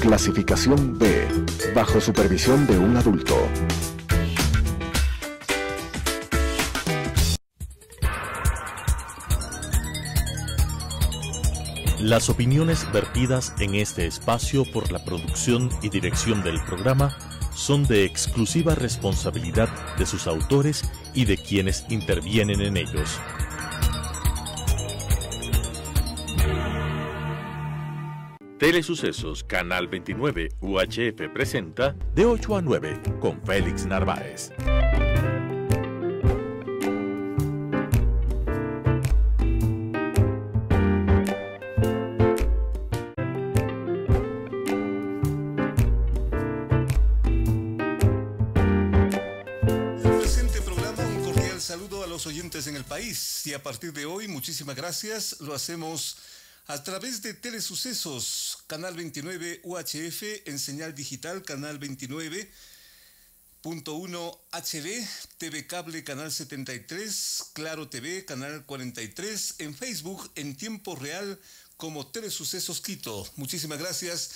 Clasificación B, bajo supervisión de un adulto. Las opiniones vertidas en este espacio por la producción y dirección del programa son de exclusiva responsabilidad de sus autores y de quienes intervienen en ellos. Telesucesos Canal 29 UHF presenta De 8 a 9 con Félix Narváez. Oyentes en el país, y a partir de hoy, muchísimas gracias, lo hacemos a través de Telesucesos, Canal 29 UHF, en señal digital, Canal 29.1 HD, TV Cable, Canal 73, Claro TV, Canal 43, en Facebook, en tiempo real, como Telesucesos Quito. Muchísimas gracias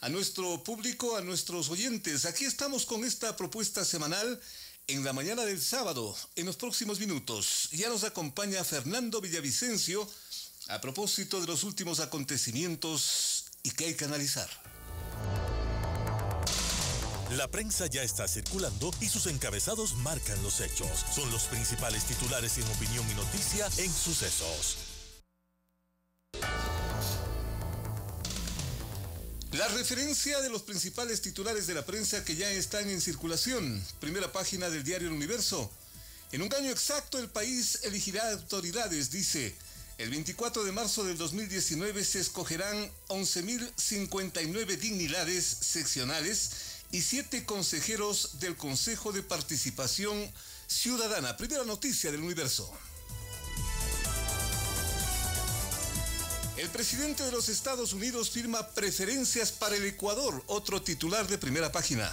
a nuestro público, a nuestros oyentes. Aquí estamos con esta propuesta semanal. En la mañana del sábado, en los próximos minutos, ya nos acompaña Fernando Villavicencio a propósito de los últimos acontecimientos y que hay que analizar. La prensa ya está circulando y sus encabezados marcan los hechos. Son los principales titulares en opinión y noticia en Sucesos. La referencia de los principales titulares de la prensa que ya están en circulación. Primera página del diario El Universo. En un año exacto el país elegirá autoridades, dice. El 24 de marzo del 2019 se escogerán 11.059 dignidades seccionales y 7 consejeros del Consejo de Participación Ciudadana. Primera noticia del Universo. El presidente de los Estados Unidos firma preferencias para el Ecuador, otro titular de primera página.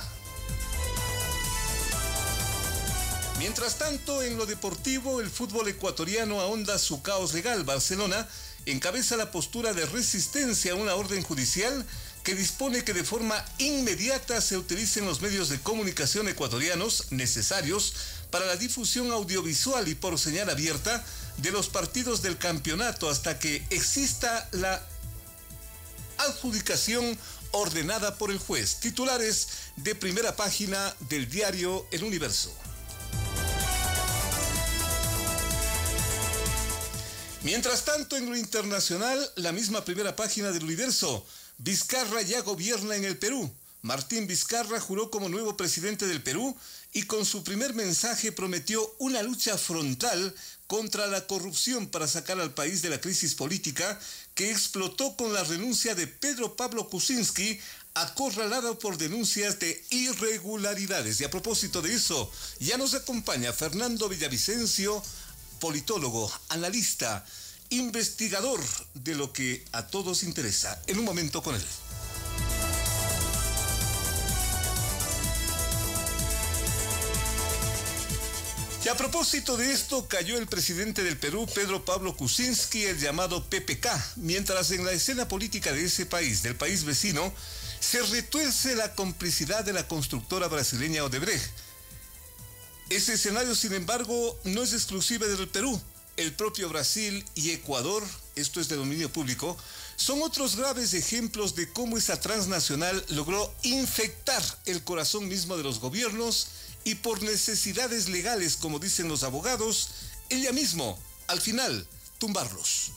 Mientras tanto, en lo deportivo, el fútbol ecuatoriano ahonda su caos legal. Barcelona encabeza la postura de resistencia a una orden judicial que dispone que de forma inmediata se utilicen los medios de comunicación ecuatorianos necesarios para la difusión audiovisual y por señal abierta de los partidos del campeonato hasta que exista la adjudicación ordenada por el juez. Titulares de primera página del diario El Universo. Mientras tanto, en lo internacional, la misma primera página del Universo. Vizcarra ya gobierna en el Perú. Martín Vizcarra juró como nuevo presidente del Perú y con su primer mensaje prometió una lucha frontal contra la corrupción para sacar al país de la crisis política que explotó con la renuncia de Pedro Pablo Kuczynski, acorralado por denuncias de irregularidades. Y a propósito de eso, ya nos acompaña Fernando Villavicencio, politólogo, analista, investigador de lo que a todos interesa. En un momento con él. Y a propósito de esto, cayó el presidente del Perú, Pedro Pablo Kuczynski, el llamado PPK, mientras en la escena política de ese país, del país vecino, se retuerce la complicidad de la constructora brasileña Odebrecht. Ese escenario, sin embargo, no es exclusivo del Perú. El propio Brasil y Ecuador, esto es de dominio público, son otros graves ejemplos de cómo esa transnacional logró infectar el corazón mismo de los gobiernos y por necesidades legales, como dicen los abogados, ella mismo, al final, tumbarlos.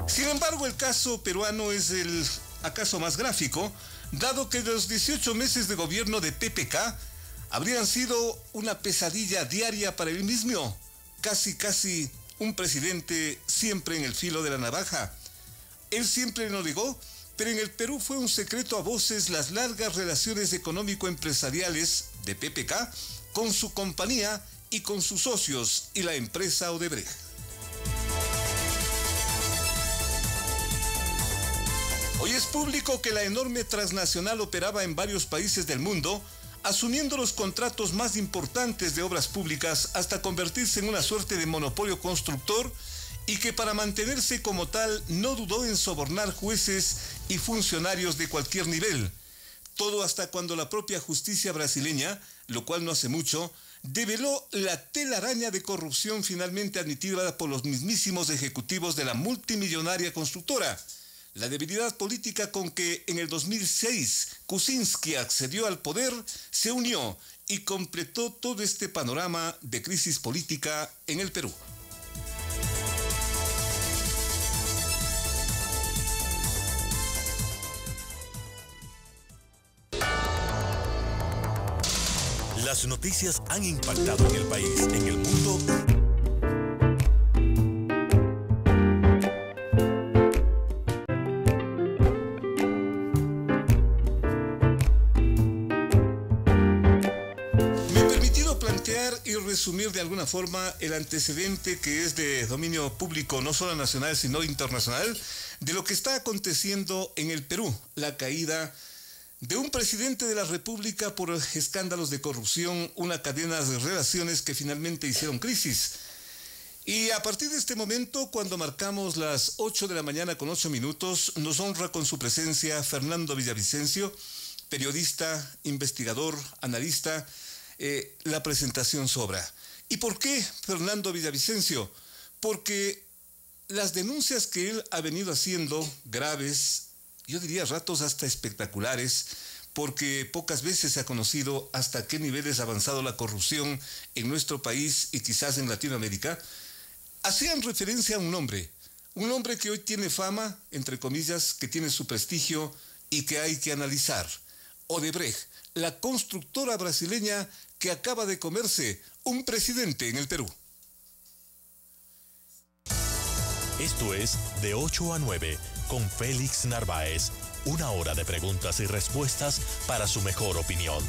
Sin embargo, el caso peruano es el acaso más gráfico, dado que los 18 meses de gobierno de PPK habrían sido una pesadilla diaria para él mismo, casi un presidente siempre en el filo de la navaja. Él siempre lo negó, pero en el Perú fue un secreto a voces las largas relaciones económico-empresariales de PPK con su compañía y con sus socios y la empresa Odebrecht. Hoy es público que la enorme transnacional operaba en varios países del mundo, asumiendo los contratos más importantes de obras públicas hasta convertirse en una suerte de monopolio constructor y que para mantenerse como tal no dudó en sobornar jueces y funcionarios de cualquier nivel. Todo hasta cuando la propia justicia brasileña, lo cual no hace mucho, develó la telaraña de corrupción finalmente admitida por los mismísimos ejecutivos de la multimillonaria constructora. La debilidad política con que en el 2006 Kuczynski accedió al poder se unió y completó todo este panorama de crisis política en el Perú. Las noticias han impactado en el país, en el mundo. Me he permitido plantear y resumir de alguna forma el antecedente que es de dominio público, no solo nacional, sino internacional, de lo que está aconteciendo en el Perú, la caída de un presidente de la República por escándalos de corrupción, una cadena de relaciones que finalmente hicieron crisis. Y a partir de este momento, cuando marcamos las 8 de la mañana con 8 minutos, nos honra con su presencia Fernando Villavicencio, periodista, investigador, analista. La presentación sobra. ¿Y por qué Fernando Villavicencio? Porque las denuncias que él ha venido haciendo, graves, yo diría a ratos hasta espectaculares, porque pocas veces se ha conocido hasta qué niveles ha avanzado la corrupción en nuestro país y quizás en Latinoamérica, hacían referencia a un hombre que hoy tiene fama, entre comillas, que tiene su prestigio y que hay que analizar. Odebrecht, la constructora brasileña que acaba de comerse un presidente en el Perú. Esto es De 8 a 9 con Félix Narváez. Una hora de preguntas y respuestas para su mejor opinión.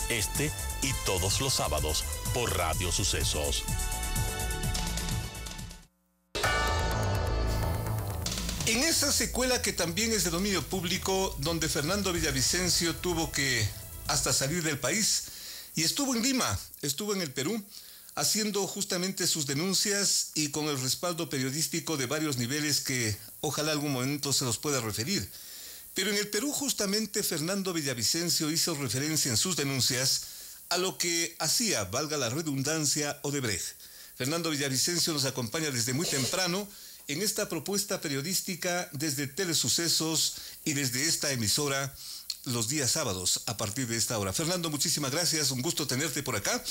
Este y todos los sábados por Radio Sucesos. En esa secuela que también es de dominio público, donde Fernando Villavicencio tuvo que hasta salir del país y estuvo en Lima, estuvo en el Perú, haciendo justamente sus denuncias y con el respaldo periodístico de varios niveles que ojalá algún momento se los pueda referir. Pero en el Perú justamente Fernando Villavicencio hizo referencia en sus denuncias a lo que hacía, valga la redundancia, Odebrecht. Fernando Villavicencio nos acompaña desde muy temprano en esta propuesta periodística desde Telesucesos y desde esta emisora los días sábados a partir de esta hora. Fernando, muchísimas gracias, un gusto tenerte por acá.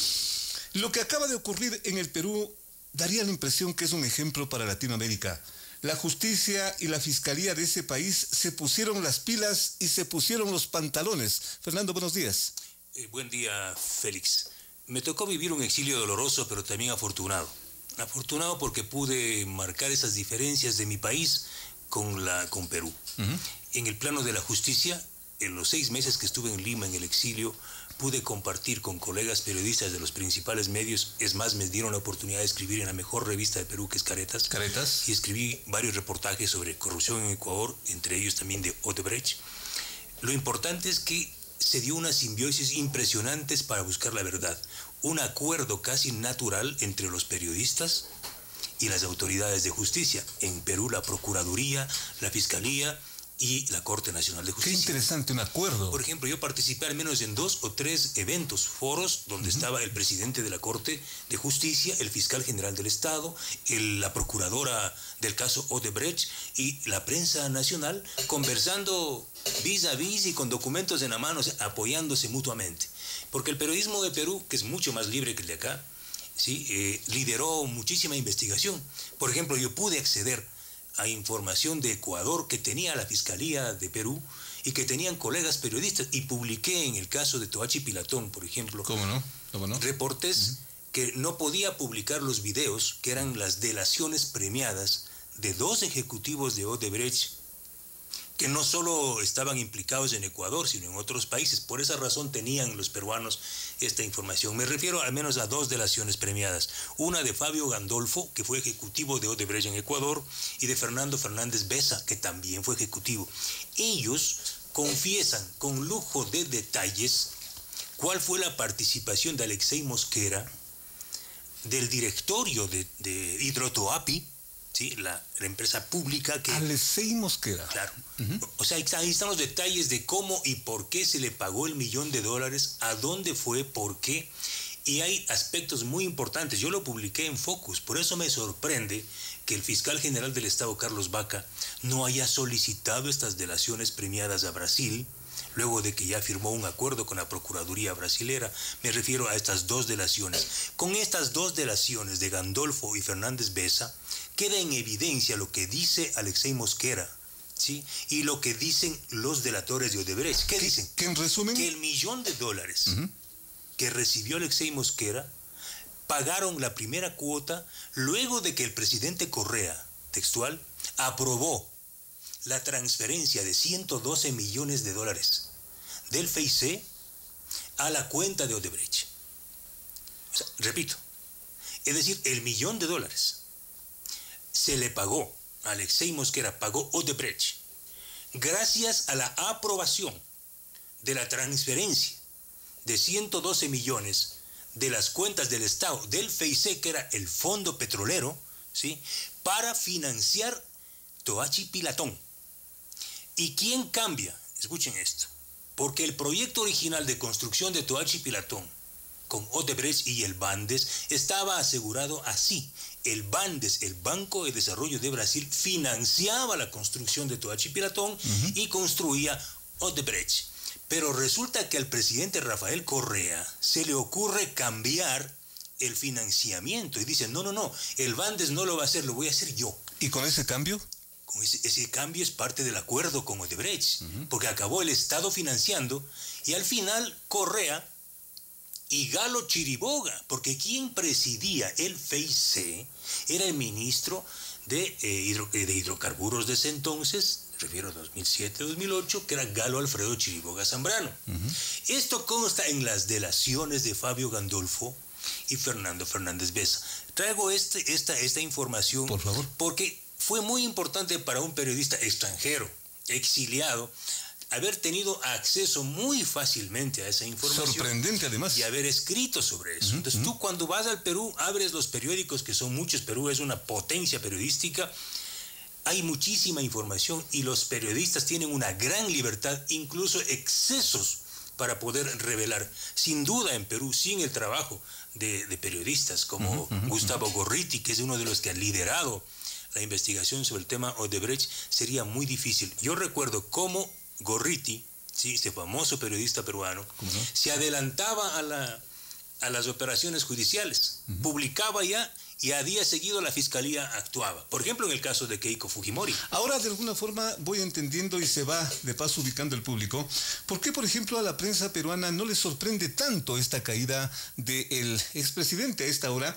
Lo que acaba de ocurrir en el Perú daría la impresión que es un ejemplo para Latinoamérica. La justicia y la fiscalía de ese país se pusieron las pilas y se pusieron los pantalones. Fernando, buenos días. Buen día, Félix. Me tocó vivir un exilio doloroso, pero también afortunado. Afortunado porque pude marcar esas diferencias de mi país con Perú. En el plano de la justicia, en los 6 meses que estuve en Lima en el exilio, pude compartir con colegas periodistas de los principales medios. Es más, me dieron la oportunidad de escribir en la mejor revista de Perú, que es Caretas. Caretas. Y escribí varios reportajes sobre corrupción en Ecuador, entre ellos también de Odebrecht. Lo importante es que se dio una simbiosis impresionante para buscar la verdad. Un acuerdo casi natural entre los periodistas y las autoridades de justicia. En Perú, la Procuraduría, la Fiscalía y la Corte Nacional de Justicia. Qué interesante, un acuerdo. Por ejemplo, yo participé al menos en 2 o 3 eventos, foros, donde estaba el presidente de la Corte de Justicia, el fiscal general del Estado, la procuradora del caso Odebrecht y la prensa nacional, conversando vis a vis y con documentos en la mano, apoyándose mutuamente. Porque el periodismo de Perú, que es mucho más libre que el de acá, ¿sí? Lideró muchísima investigación. Por ejemplo, yo pude acceder a información de Ecuador que tenía la Fiscalía de Perú y que tenían colegas periodistas, y publiqué en el caso de Toachi Pilatón, por ejemplo, ¿Cómo no? reportes que no podía publicar los videos, que eran las delaciones premiadas de 2 ejecutivos de Odebrecht, que no solo estaban implicados en Ecuador, sino en otros países. Por esa razón tenían los peruanos esta información. Me refiero al menos a 2 delaciones premiadas. Una de Fabio Gandolfo, que fue ejecutivo de Odebrecht en Ecuador, y de Fernando Fernández Besa, que también fue ejecutivo. Ellos confiesan con lujo de detalles cuál fue la participación de Alexei Mosquera, del directorio de Hidrotoapi, ¿sí? La empresa pública que... Alexei Mosquera. Claro. O sea, ahí están los detalles de cómo y por qué se le pagó el $1.000.000, a dónde fue, por qué. Y hay aspectos muy importantes. Yo lo publiqué en Focus. Por eso me sorprende que el fiscal general del Estado, Carlos Baca, no haya solicitado estas delaciones premiadas a Brasil, luego de que ya firmó un acuerdo con la Procuraduría brasilera. Me refiero a estas dos delaciones. Con estas dos delaciones de Gandolfo y Fernández Besa, queda en evidencia lo que dice Alexei Mosquera, ¿sí? Y lo que dicen los delatores de Odebrecht. ¿Qué dicen? Que en resumen... Que el $1.000.000 que recibió Alexei Mosquera pagaron la primera cuota luego de que el presidente Correa, textual, aprobó la transferencia de $112 millones del FEIC a la cuenta de Odebrecht. O sea, repito, es decir, el $1.000.000 se le pagó a Alexei Mosquera, pagó Odebrecht, gracias a la aprobación de la transferencia de 112 millones de las cuentas del Estado, del FEIC, que era el fondo petrolero, ¿sí?, para financiar Toachi Pilatón. ¿Y quién cambia? Escuchen esto. Porque el proyecto original de construcción de Toachi Pilatón con Odebrecht y el Bandes estaba asegurado así. El Bandes, el Banco de Desarrollo de Brasil, financiaba la construcción de Toachi Pilatón y construía Odebrecht. Pero resulta que al presidente Rafael Correa se le ocurre cambiar el financiamiento y dice, no, el Bandes no lo va a hacer, lo voy a hacer yo. ¿Y con ese cambio? Con ese cambio es parte del acuerdo con Odebrecht, porque acabó el Estado financiando y al final Correa y Galo Chiriboga, porque quien presidía el FEIC era el ministro de hidrocarburos de ese entonces, refiero a 2007-2008, que era Galo Alfredo Chiriboga Zambrano. Esto consta en las delaciones de Fabio Gandolfo y Fernando Fernández Besa. Traigo esta información, por favor, porque fue muy importante para un periodista extranjero, exiliado, haber tenido acceso muy fácilmente a esa información. Sorprendente, además. Y haber escrito sobre eso. Entonces tú cuando vas al Perú, abres los periódicos, que son muchos, Perú es una potencia periodística, hay muchísima información y los periodistas tienen una gran libertad, incluso excesos, para poder revelar. Sin duda en Perú, sin el trabajo de periodistas como Gustavo Gorriti, que es uno de los que ha liderado la investigación sobre el tema Odebrecht, sería muy difícil. Yo recuerdo cómo Gorriti, ¿sí?, este famoso periodista peruano, se adelantaba a las operaciones judiciales, publicaba ya y a día seguido la fiscalía actuaba. Por ejemplo, en el caso de Keiko Fujimori. Ahora, de alguna forma, voy entendiendo y se va de paso ubicando el público. ¿Por qué, por ejemplo, a la prensa peruana no le sorprende tanto esta caída del expresidente a esta hora?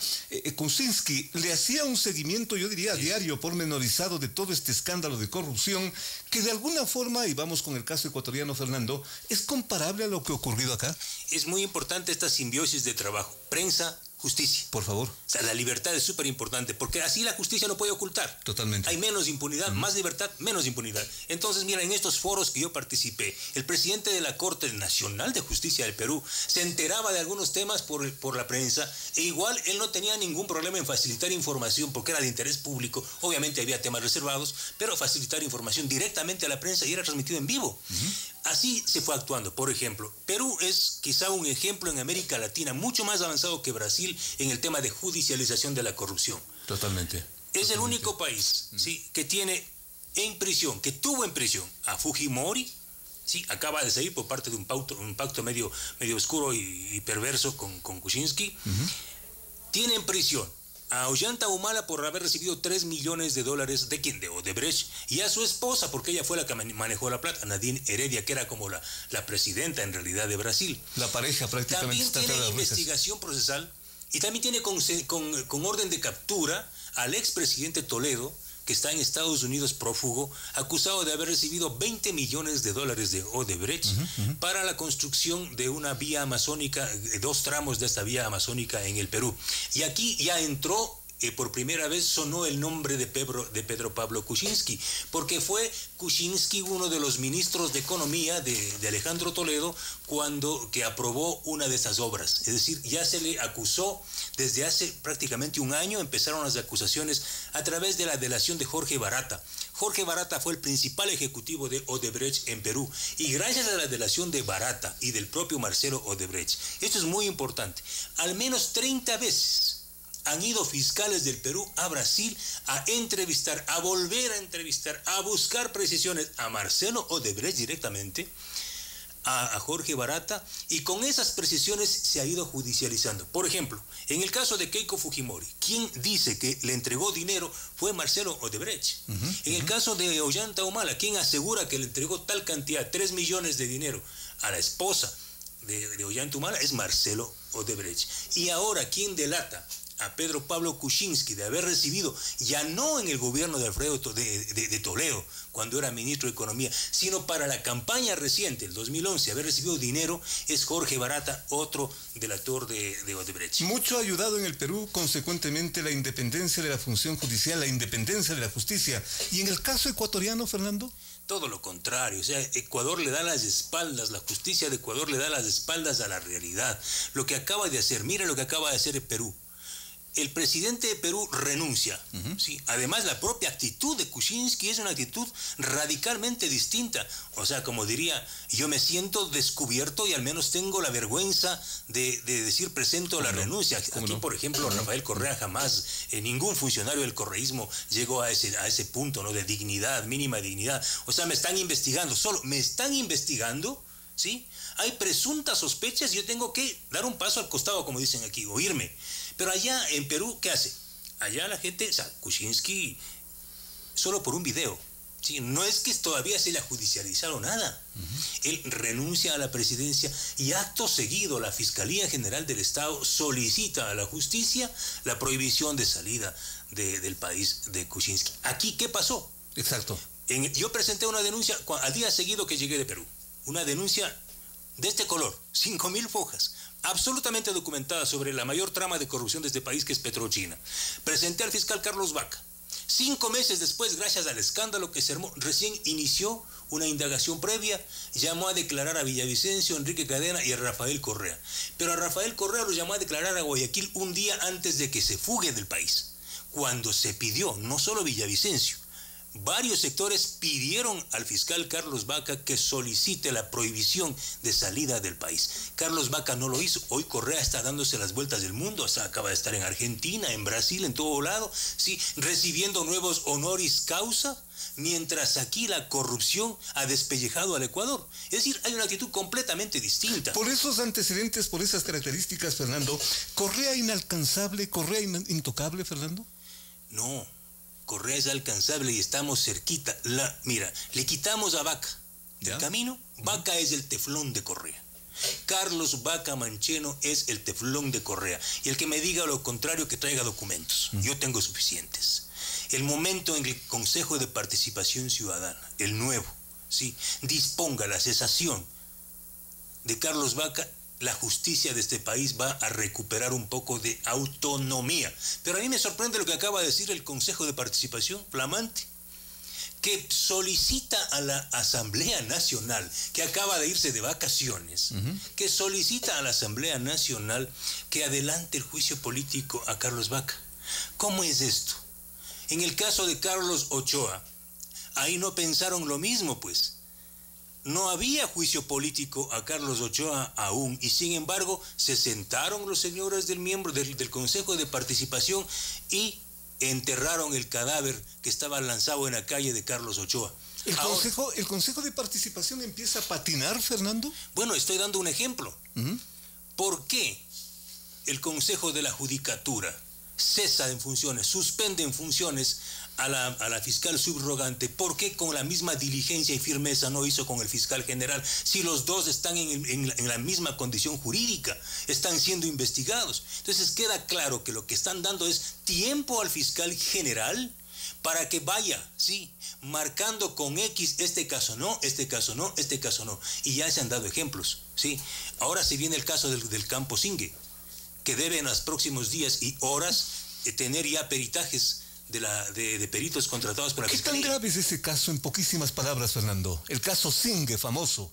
Kuczynski le hacía un seguimiento, yo diría, diario, pormenorizado de todo este escándalo de corrupción, que de alguna forma, y vamos con el caso ecuatoriano, Fernando, ¿es comparable a lo que ha ocurrido acá? Es muy importante esta simbiosis de trabajo. Prensa, justicia. Por favor. O sea, la libertad es súper importante, porque así la justicia no puede ocultar. Totalmente. Hay menos impunidad, más libertad, menos impunidad. Entonces, mira, en estos foros que yo participé, el presidente de la Corte Nacional de Justicia del Perú se enteraba de algunos temas por la prensa, e igual él no tenía ningún problema en facilitar información, porque era de interés público. Obviamente había temas reservados, pero facilitar información directamente a la prensa y era transmitido en vivo. Así se fue actuando. Por ejemplo, Perú es quizá un ejemplo en América Latina mucho más avanzado que Brasil en el tema de judicialización de la corrupción. Totalmente. Es el único país, ¿sí?, que tiene en prisión, que tuvo en prisión a Fujimori, ¿sí?, acaba de salir por parte de un pacto medio oscuro y perverso con Kuczynski. Tiene en prisión a Ollanta Humala por haber recibido $3 millones ¿de quién? De Odebrecht, y a su esposa, porque ella fue la que manejó la plata, Nadine Heredia, que era como la presidenta en realidad de Brasil. La pareja prácticamente también está tiene investigación procesal y también tiene con orden de captura al expresidente Toledo, que está en Estados Unidos prófugo, acusado de haber recibido $20 millones de Odebrecht para la construcción de una vía amazónica, 2 tramos de esta vía amazónica en el Perú. Y aquí ya entró por primera vez sonó el nombre de Pedro Pablo Kuczynski, porque fue Kuczynski uno de los ministros de Economía de Alejandro Toledo que aprobó una de esas obras. Es decir, ya se le acusó desde hace prácticamente un año, empezaron las acusaciones a través de la delación de Jorge Barata. Jorge Barata fue el principal ejecutivo de Odebrecht en Perú, y gracias a la delación de Barata y del propio Marcelo Odebrecht, esto es muy importante, al menos 30 veces han ido fiscales del Perú a Brasil a entrevistar, a volver a entrevistar, a buscar precisiones a Marcelo Odebrecht directamente, a Jorge Barata, y con esas precisiones se ha ido judicializando. Por ejemplo, en el caso de Keiko Fujimori, quien dice que le entregó dinero fue Marcelo Odebrecht. En el caso de Ollanta Humala, quien asegura que le entregó tal cantidad, 3 millones de dinero a la esposa de Ollanta Humala, es Marcelo Odebrecht. Y ahora, quien delata a Pedro Pablo Kuczynski de haber recibido, ya no en el gobierno de Alfredo de Toledo, cuando era ministro de Economía, sino para la campaña reciente, el 2011, haber recibido dinero, es Jorge Barata, otro delator de Odebrecht. Mucho ha ayudado en el Perú, consecuentemente, la independencia de la función judicial, la independencia de la justicia. ¿Y en el caso ecuatoriano, Fernando? Todo lo contrario, o sea, Ecuador le da las espaldas, la justicia de Ecuador le da las espaldas a la realidad. Lo que acaba de hacer, mira lo que acaba de hacer el Perú. El presidente de Perú renuncia, ¿sí? Además, la propia actitud de Kuczynski es una actitud radicalmente distinta. O sea, como diría, yo me siento descubierto y al menos tengo la vergüenza de decir presento la renuncia. Aquí, por ejemplo, Rafael Correa jamás, ningún funcionario del correísmo llegó a ese punto, ¿no?, de dignidad, mínima dignidad. O sea, me están investigando, solo me están investigando, ¿sí? Hay presuntas sospechas y yo tengo que dar un paso al costado, como dicen aquí, o irme. Pero allá en Perú, ¿qué hace? Allá la gente, o sea, Kuczynski, solo por un video, ¿sí? No es que todavía se le ha judicializado nada. Él renuncia a la presidencia y acto seguido la Fiscalía General del Estado solicita a la justicia la prohibición de salida del país de Kuczynski. Aquí, ¿qué pasó? Exacto. Yo presenté una denuncia al día seguido que llegué de Perú. Una denuncia de este color, 5.000 fojas, absolutamente documentada sobre la mayor trama de corrupción de este país, que es Petrochina. Presenté al fiscal Carlos Vaca. 5 meses después, gracias al escándalo que se armó, recién inició una indagación previa, llamó a declarar a Villavicencio, Enrique Cadena y a Rafael Correa. Pero a Rafael Correa lo llamó a declarar a Guayaquil un día antes de que se fugue del país, cuando se pidió, no solo Villavicencio, varios sectores pidieron al fiscal Carlos Vaca que solicite la prohibición de salida del país. Carlos Vaca no lo hizo. Hoy Correa está dándose las vueltas del mundo. O sea, acaba de estar en Argentina, en Brasil, en todo lado, ¿sí?, recibiendo nuevos honoris causa, mientras aquí la corrupción ha despellejado al Ecuador. Es decir, hay una actitud completamente distinta. Por esos antecedentes, por esas características, Fernando, ¿Correa inalcanzable, Correa intocable, Fernando? No. Correa es alcanzable y estamos cerquita. Mira, le quitamos a Vaca del camino. Vaca es el teflón de Correa. Carlos Vaca Mancheno es el teflón de Correa. Y el que me diga lo contrario, que traiga documentos. Yo tengo suficientes. El momento en que el Consejo de Participación Ciudadana, el nuevo, ¿sí?, disponga la cesación de Carlos Vaca, la justicia de este país va a recuperar un poco de autonomía. Pero a mí me sorprende lo que acaba de decir el Consejo de Participación, flamante, que solicita a la Asamblea Nacional, que acaba de irse de vacaciones, que solicita a la Asamblea Nacional que adelante el juicio político a Carlos Vaca. ¿Cómo es esto? En el caso de Carlos Ochoa, ahí no pensaron lo mismo, pues. No había juicio político a Carlos Ochoa aún, y sin embargo se sentaron los señores del Consejo de Participación y enterraron el cadáver que estaba lanzado en la calle de Carlos Ochoa. ¿El Consejo de Participación empieza a patinar, Fernando? Bueno, estoy dando un ejemplo. ¿Por qué el Consejo de la Judicatura cesa en funciones, suspende en funciones a la fiscal subrogante? ¿Por qué con la misma diligencia y firmeza no hizo con el fiscal general, si los dos están en la misma condición jurídica, están siendo investigados? Entonces queda claro que lo que están dando es tiempo al fiscal general para que vaya, sí, marcando con X, este caso no, este caso no, este caso no. Y ya se han dado ejemplos, ¿sí? Ahora se viene el caso del Campo Singue, que debe en los próximos días y horas tener ya peritajes de peritos contratados por la Fiscalía. ¿Qué tan grave es ese caso, en poquísimas palabras, Fernando? El caso Singue, famoso.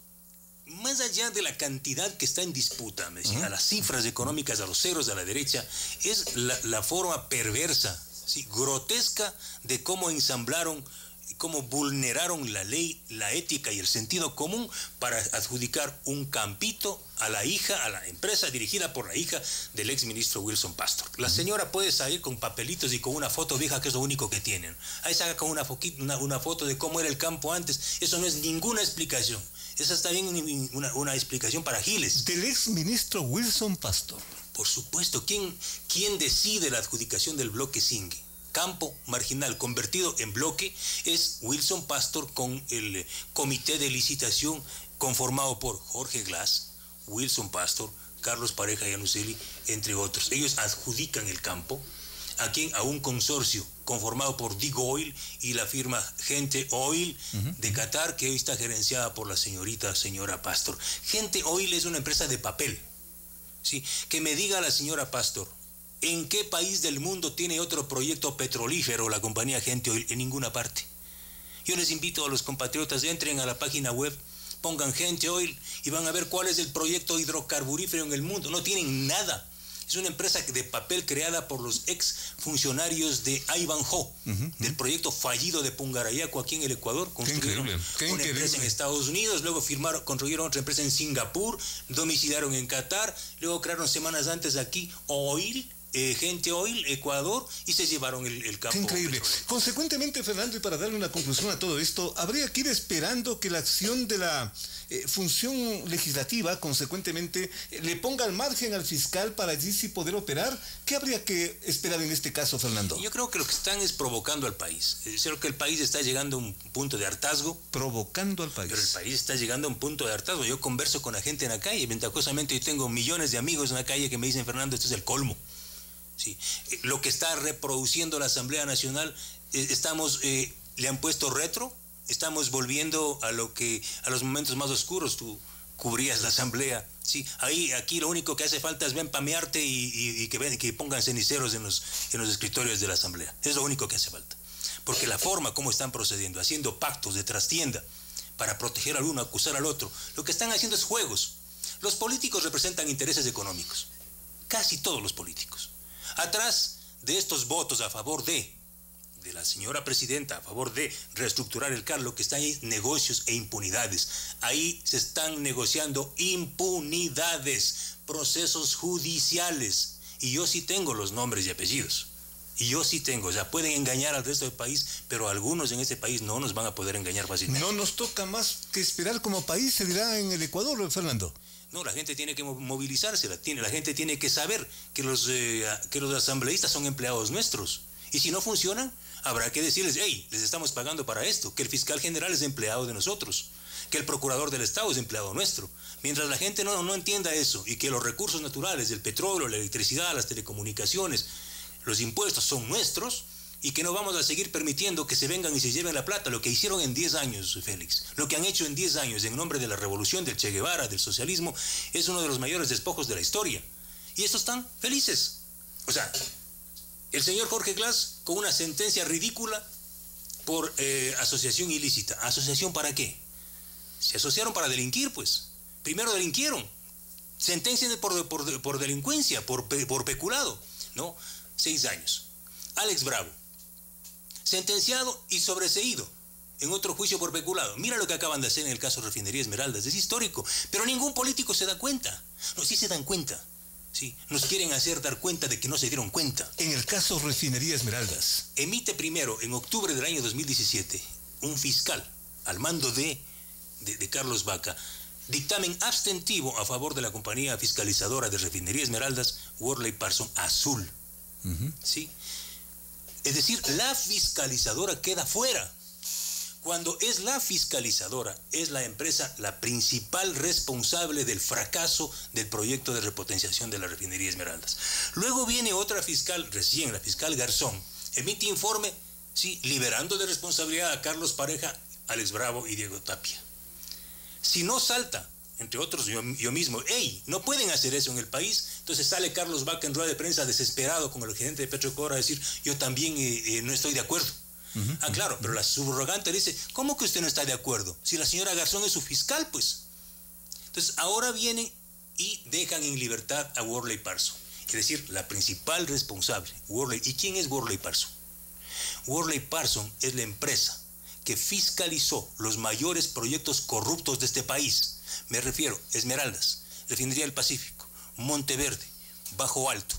Más allá de la cantidad que está en disputa, a las cifras económicas, a los ceros a la derecha, es la forma perversa, ¿sí?, grotesca de cómo ensamblaron, cómo vulneraron la ley, la ética y el sentido común para adjudicar un campito a la hija, a la empresa dirigida por la hija del exministro Wilson Pastor. La señora puede salir con papelitos y con una foto vieja, que es lo único que tienen. Ahí saca con una foto de cómo era el campo antes. Eso no es ninguna explicación. Esa está bien una explicación para giles. Del exministro Wilson Pastor. Por supuesto. ¿Quién decide la adjudicación del bloque Singue? Campo marginal convertido en bloque es Wilson Pastor, con el comité de licitación conformado por Jorge Glass, Wilson Pastor, Carlos Pareja Yanuseli, entre otros. Ellos adjudican el campo a un consorcio conformado por Dig Oil y la firma Gente Oil de Qatar, que hoy está gerenciada por la señora Pastor. Gente Oil es una empresa de papel, ¿sí? Que me diga la señora Pastor, ¿en qué país del mundo tiene otro proyecto petrolífero la compañía Gente Oil? En ninguna parte. Yo les invito a los compatriotas, entren a la página web, pongan Gente Oil y van a ver cuál es el proyecto hidrocarburífero en el mundo. No tienen nada. Es una empresa de papel creada por los ex funcionarios de Ivanhoe, del proyecto fallido de Pungarayaco aquí en el Ecuador. Construyeron una empresa en Estados Unidos, luego construyeron otra empresa en Singapur, domiciliaron en Qatar, luego crearon semanas antes aquí Gente Oil, Ecuador, y se llevaron el campo. Qué increíble. Consecuentemente, Fernando, y para darle una conclusión a todo esto, habría que ir esperando que la acción de la función legislativa, consecuentemente, le ponga al margen al fiscal para allí sí poder operar. ¿Qué habría que esperar en este caso, Fernando? Yo creo que lo que están es provocando al país. Creo que el país está llegando a un punto de hartazgo. Provocando al país. Pero el país está llegando a un punto de hartazgo. Yo converso con la gente en la calle, ventajosamente yo tengo millones de amigos en la calle que me dicen: Fernando, esto es el colmo. Sí. Lo que está reproduciendo la Asamblea Nacional, le han puesto retro, estamos volviendo a los momentos más oscuros. Tú cubrías la Asamblea, sí. Aquí lo único que hace falta es pamearte y que pongan ceniceros en los escritorios de la Asamblea. Es lo único que hace falta. Porque la forma como están procediendo, haciendo pactos de trastienda para proteger al uno, acusar al otro, lo que están haciendo es juegos. Los políticos representan intereses económicos, casi todos los políticos. Atrás de estos votos a favor de la señora presidenta, a favor de reestructurar el CAR, lo que están ahí, negocios e impunidades. Ahí se están negociando impunidades, procesos judiciales. Y yo sí tengo los nombres y apellidos. O sea, pueden engañar al resto del país, pero algunos en este país no nos van a poder engañar fácilmente. No nos toca más que esperar como país, se dirá en el Ecuador, Fernando. No, la gente tiene que movilizarse, la gente tiene que saber que los asambleístas son empleados nuestros. Y si no funcionan, habrá que decirles: hey, les estamos pagando para esto, que el fiscal general es empleado de nosotros, que el procurador del Estado es empleado nuestro. Mientras la gente no entienda eso, y que los recursos naturales, el petróleo, la electricidad, las telecomunicaciones, los impuestos son nuestros, y que no vamos a seguir permitiendo que se vengan y se lleven la plata. Lo que hicieron en 10 años, Félix, lo que han hecho en 10 años en nombre de la revolución, del Che Guevara, del socialismo, es uno de los mayores despojos de la historia. Y estos están felices. O sea, el señor Jorge Glass con una sentencia ridícula por asociación ilícita. ¿Asociación para qué? Se asociaron para delinquir, pues. Primero delinquieron. Sentencia por delincuencia, por peculado. No, 6 años. Alex Bravo, sentenciado y sobreseído en otro juicio por peculado. Mira lo que acaban de hacer en el caso Refinería Esmeraldas, es histórico, pero ningún político se da cuenta. No, sí se dan cuenta, sí, nos quieren hacer dar cuenta de que no se dieron cuenta. En el caso Refinería Esmeraldas, emite primero, en octubre del año 2017, un fiscal al mando de Carlos Vaca, dictamen abstentivo a favor de la compañía fiscalizadora de Refinería Esmeraldas, Worley Parsons Azul. ¿Sí? Es decir, la fiscalizadora queda fuera. Cuando es la fiscalizadora, es la empresa la principal responsable del fracaso del proyecto de repotenciación de la Refinería Esmeraldas. Luego viene otra fiscal, recién la fiscal Garzón, emite informe, sí, liberando de responsabilidad a Carlos Pareja, Alex Bravo y Diego Tapia. Si no salta, entre otros yo mismo, no pueden hacer eso en el país, Entonces sale Carlos Vaca en rueda de prensa desesperado con el gerente de Petroecuador a decir, yo también no estoy de acuerdo. Claro, pero la subrogante dice, ¿cómo que usted no está de acuerdo? Si la señora Garzón es su fiscal, pues. Entonces ahora vienen y dejan en libertad a Worley Parson. Es decir, la principal responsable, Worley. ¿Y quién es Worley Parson? Worley Parson es la empresa que fiscalizó los mayores proyectos corruptos de este país. Me refiero a Esmeraldas, Refinería del Pacífico, Monteverde, Bajo Alto.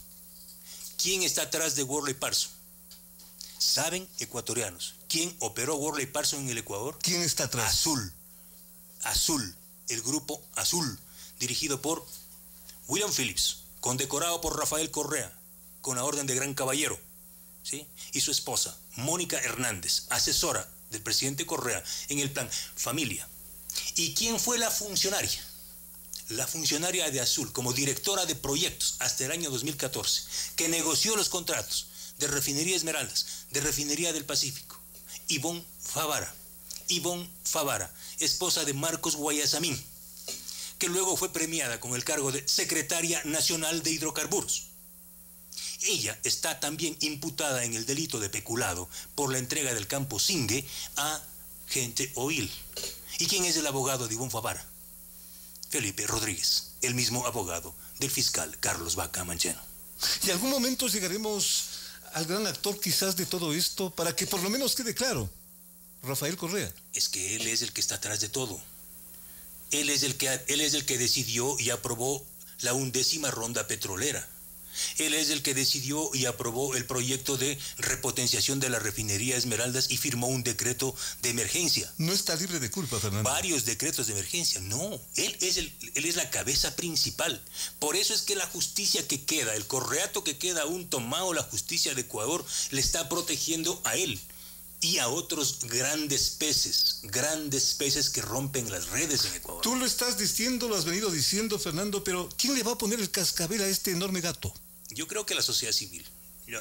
¿Quién está atrás de Worley Parson? ¿Saben, ecuatorianos, quién operó Worley Parson en el Ecuador? ¿Quién está atrás? Azul, el grupo Azul, dirigido por William Phillips, condecorado por Rafael Correa, con la orden de Gran Caballero, ¿sí? Y su esposa, Mónica Hernández, asesora del presidente Correa en el plan Familia. ¿Y quién fue la funcionaria? La funcionaria de Azul, como directora de proyectos hasta el año 2014, que negoció los contratos de Refinería Esmeraldas, de Refinería del Pacífico. Ivonne Favara, esposa de Marcos Guayasamín, que luego fue premiada con el cargo de Secretaria Nacional de Hidrocarburos. Ella está también imputada en el delito de peculado por la entrega del campo Singue a Gente Oil. ¿Y quién es el abogado de Ivonne Favara? Felipe Rodríguez, el mismo abogado del fiscal Carlos Vaca Mancheno. ¿Y algún momento llegaremos al gran actor quizás de todo esto para que por lo menos quede claro? Rafael Correa. Es que él es el que está atrás de todo. Él es el que decidió y aprobó la 11ª ronda petrolera. Él es el que decidió y aprobó el proyecto de repotenciación de la refinería Esmeraldas y firmó un decreto de emergencia. No está libre de culpa, Fernando. Varios decretos de emergencia. No, él es la cabeza principal. Por eso es que la justicia que queda, el correato que queda aún tomado, la justicia de Ecuador, le está protegiendo a él y a otros grandes peces que rompen las redes en Ecuador. Tú lo estás diciendo, lo has venido diciendo, Fernando, pero ¿quién le va a poner el cascabel a este enorme gato? Yo creo que la sociedad civil.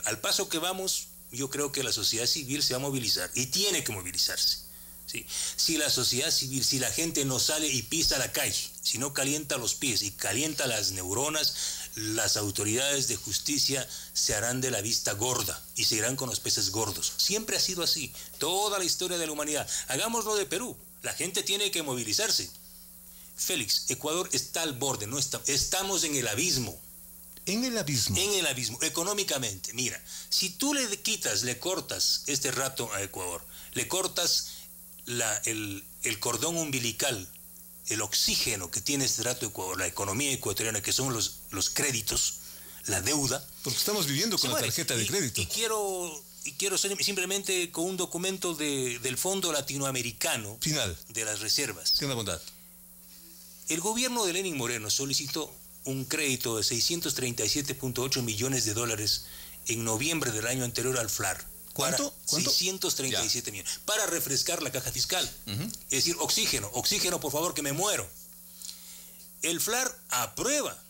Al paso que vamos, yo creo que la sociedad civil se va a movilizar y tiene que movilizarse, ¿sí? Si la sociedad civil, si la gente no sale y pisa la calle, si no calienta los pies y calienta las neuronas, las autoridades de justicia se harán de la vista gorda y se irán con los peces gordos. Siempre ha sido así, toda la historia de la humanidad. Hagámoslo de Perú, la gente tiene que movilizarse. Félix, Ecuador está al borde, estamos en el abismo. En el abismo. En el abismo, económicamente. Mira, si tú le cortas este rato a Ecuador, le cortas el cordón umbilical, el oxígeno que tiene este rato Ecuador, la economía ecuatoriana, que son los créditos, la deuda. Porque estamos viviendo con la tarjeta de crédito. Y quiero simplemente con un documento del Fondo Latinoamericano Final de las Reservas. Tiene la bondad. El gobierno de Lenín Moreno solicitó un crédito de 637.8 millones de dólares en noviembre del año anterior al FLAR. ¿Cuánto? 637 millones. Para refrescar la caja fiscal. Es decir, oxígeno, por favor, que me muero. El FLAR aprueba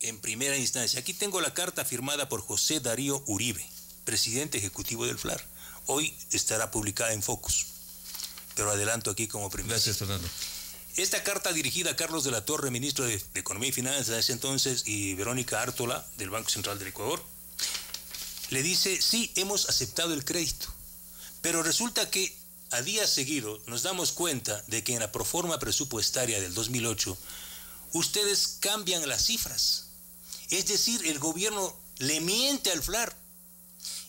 en primera instancia. Aquí tengo la carta firmada por José Darío Uribe, presidente ejecutivo del FLAR. Hoy estará publicada en Focus, pero adelanto aquí como primicia. Gracias, Fernando. Esta carta dirigida a Carlos de la Torre, ministro de Economía y Finanzas de ese entonces, y Verónica Ártola, del Banco Central del Ecuador, le dice, sí, hemos aceptado el crédito, pero resulta que a día seguido nos damos cuenta de que en la proforma presupuestaria del 2008, ustedes cambian las cifras. Es decir, el gobierno le miente al FLAR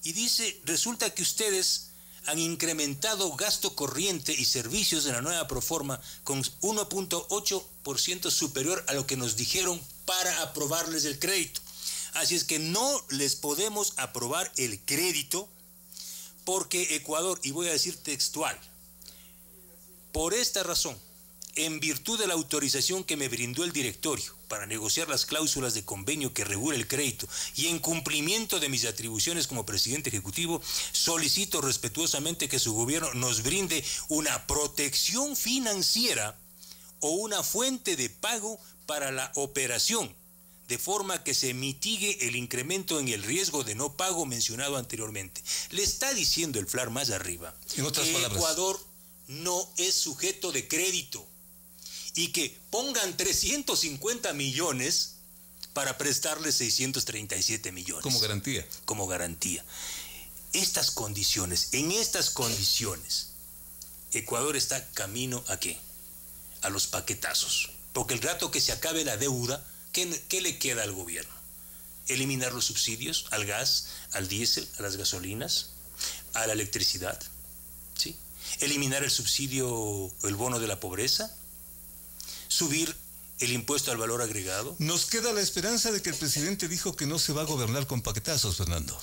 y dice, resulta que ustedes han incrementado gasto corriente y servicios de la nueva proforma con 1.8% superior a lo que nos dijeron para aprobarles el crédito. Así es que no les podemos aprobar el crédito porque Ecuador, y voy a decir textual, por esta razón, en virtud de la autorización que me brindó el directorio para negociar las cláusulas de convenio que regula el crédito y en cumplimiento de mis atribuciones como presidente ejecutivo, solicito respetuosamente que su gobierno nos brinde una protección financiera o una fuente de pago para la operación, de forma que se mitigue el incremento en el riesgo de no pago mencionado anteriormente. Le está diciendo el FLAR más arriba en otras palabras, Ecuador no es sujeto de crédito y que pongan 350 millones para prestarle 637 millones. Como garantía. Como garantía. En estas condiciones, Ecuador está camino ¿a qué? A los paquetazos. Porque el rato que se acabe la deuda, ¿qué le queda al gobierno? Eliminar los subsidios al gas, al diésel, a las gasolinas, a la electricidad, ¿sí? Eliminar el subsidio, el bono de la pobreza, subir el impuesto al valor agregado. Nos queda la esperanza de que el presidente dijo que no se va a gobernar con paquetazos, Fernando.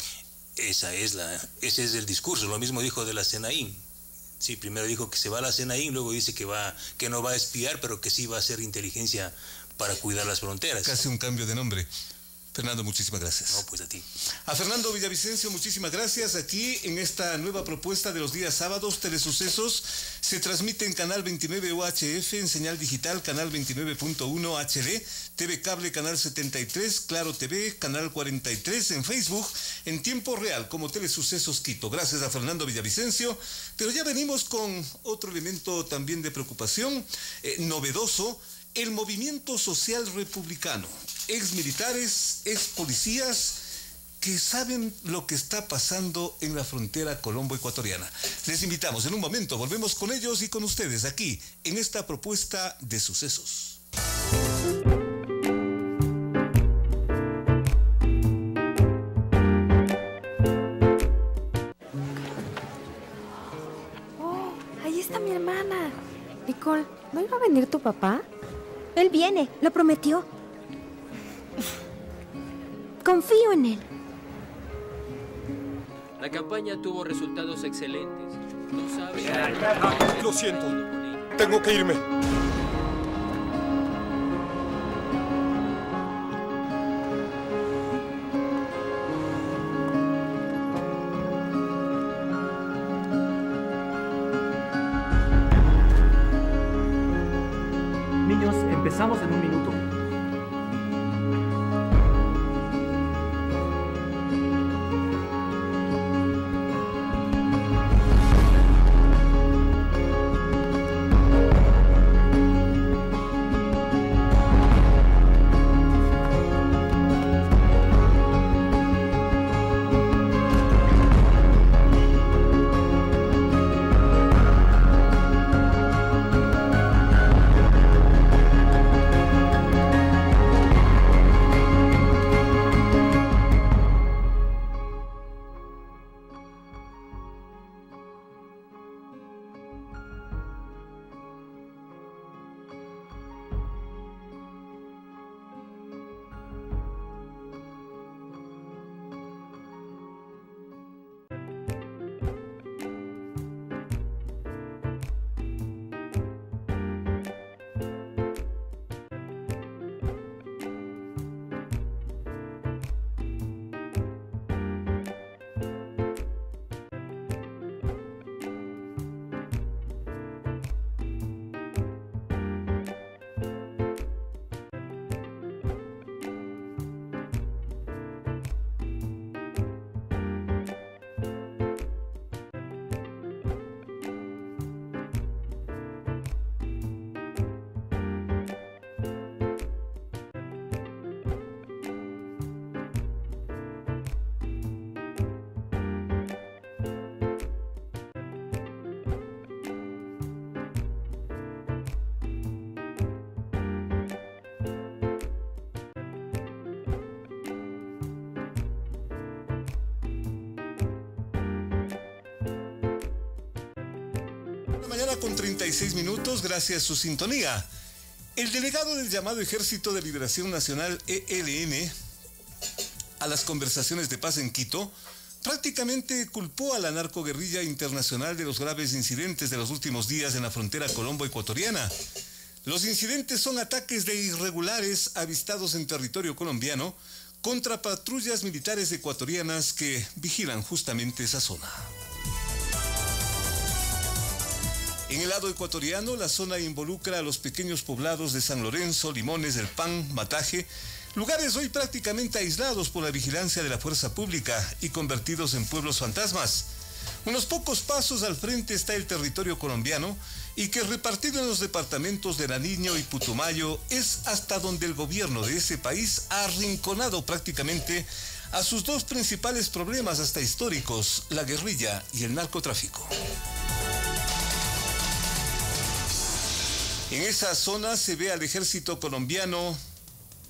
Ese es el discurso. Lo mismo dijo de la Senaín. Sí, primero dijo que se va a la Senaín, luego dice que no va a espiar, pero que sí va a hacer inteligencia para cuidar las fronteras. Casi un cambio de nombre. Fernando, muchísimas gracias. No, pues a ti. A Fernando Villavicencio, muchísimas gracias. Aquí en esta nueva propuesta de los días sábados, Telesucesos, se transmite en Canal 29 UHF, en señal digital, Canal 29.1 HD, TV Cable, Canal 73, Claro TV, Canal 43, en Facebook, en tiempo real, como Telesucesos Quito. Gracias a Fernando Villavicencio, pero ya venimos con otro elemento también de preocupación, novedoso, el movimiento social republicano. Ex militares, ex policías que saben lo que está pasando en la frontera colombo-ecuatoriana. Les invitamos en un momento, volvemos con ellos y con ustedes aquí en esta propuesta de sucesos. Oh, ahí está mi hermana. Nicole, ¿no iba a venir tu papá? Él viene, lo prometió. Confío en él. La campaña tuvo resultados excelentes. No sabes. Lo siento. Tengo que irme. Niños, empezamos en un minuto. Mañana con 36 minutos, gracias a su sintonía. El delegado del llamado Ejército de Liberación Nacional, ELN, a las conversaciones de paz en Quito, prácticamente culpó a la narcoguerrilla internacional de los graves incidentes de los últimos días en la frontera colombo-ecuatoriana. Los incidentes son ataques de irregulares avistados en territorio colombiano contra patrullas militares ecuatorianas que vigilan justamente esa zona. En el lado ecuatoriano, la zona involucra a los pequeños poblados de San Lorenzo, Limones del Pan, Mataje, lugares hoy prácticamente aislados por la vigilancia de la fuerza pública y convertidos en pueblos fantasmas. Unos pocos pasos al frente está el territorio colombiano y que repartido en los departamentos de Nariño y Putumayo es hasta donde el gobierno de ese país ha arrinconado prácticamente a sus dos principales problemas hasta históricos, la guerrilla y el narcotráfico. En esa zona se ve al ejército colombiano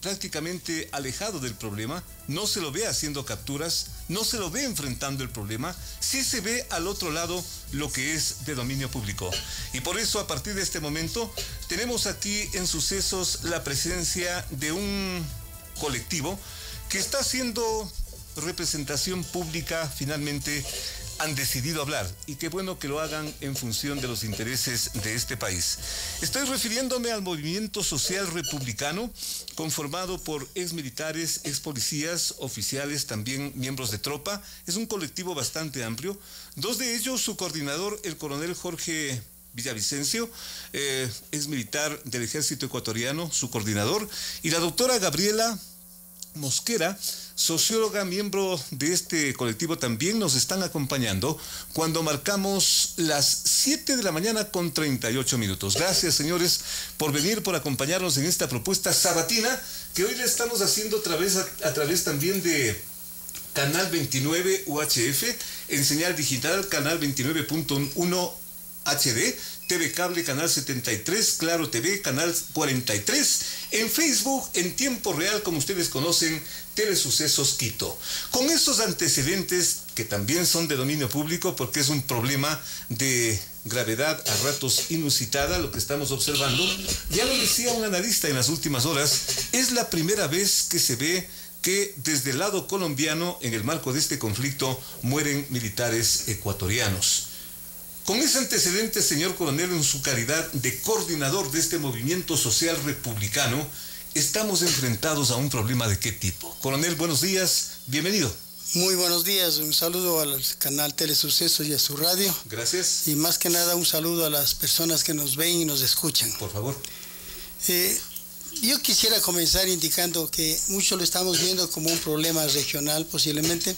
prácticamente alejado del problema, no se lo ve haciendo capturas, no se lo ve enfrentando el problema, sí se ve al otro lado lo que es de dominio público. Y por eso, a partir de este momento, tenemos aquí en Sucesos la presencia de un colectivo que está haciendo representación pública. Finalmente han decidido hablar, y qué bueno que lo hagan en función de los intereses de este país. Estoy refiriéndome al movimiento social republicano, conformado por exmilitares, expolicías, oficiales, también miembros de tropa. Es un colectivo bastante amplio. Dos de ellos, su coordinador, el coronel Jorge Villavicencio, exmilitar del ejército ecuatoriano, su coordinador, y la doctora Gabriela Mosquera, socióloga, miembro de este colectivo, también nos están acompañando cuando marcamos las 7 de la mañana con 38 minutos. Gracias, señores, por venir, por acompañarnos en esta propuesta sabatina que hoy le estamos haciendo a través también de Canal 29 UHF, en señal digital, Canal 29.1 HD, TV Cable, Canal 73, Claro TV, Canal 43, en Facebook, en tiempo real, como ustedes conocen, Telesucesos Quito. Con estos antecedentes, que también son de dominio público, porque es un problema de gravedad a ratos inusitada, lo que estamos observando, ya lo decía un analista en las últimas horas, es la primera vez que se ve que desde el lado colombiano, en el marco de este conflicto, mueren militares ecuatorianos. Con ese antecedente, señor coronel, en su calidad de coordinador de este movimiento social republicano, estamos enfrentados a un problema de qué tipo. Coronel, buenos días, bienvenido. Muy buenos días, un saludo al canal Telesucesos y a su radio. Gracias. Y más que nada un saludo a las personas que nos ven y nos escuchan. Por favor. Yo quisiera comenzar indicando que mucho lo estamos viendo como un problema regional, posiblemente,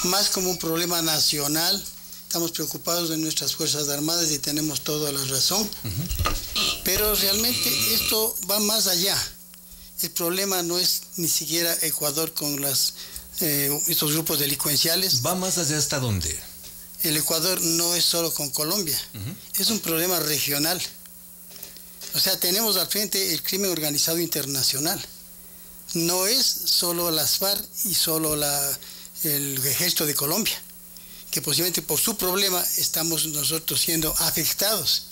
más como un problema nacional. Estamos preocupados de nuestras Fuerzas Armadas y tenemos toda la razón, pero realmente esto va más allá. El problema no es ni siquiera Ecuador con estos grupos delincuenciales. ¿Va más allá hasta dónde? El Ecuador no es solo con Colombia, es un problema regional. O sea, tenemos al frente el crimen organizado internacional. No es solo las FARC y solo el ejército de Colombia, que posiblemente por su problema estamos nosotros siendo afectados.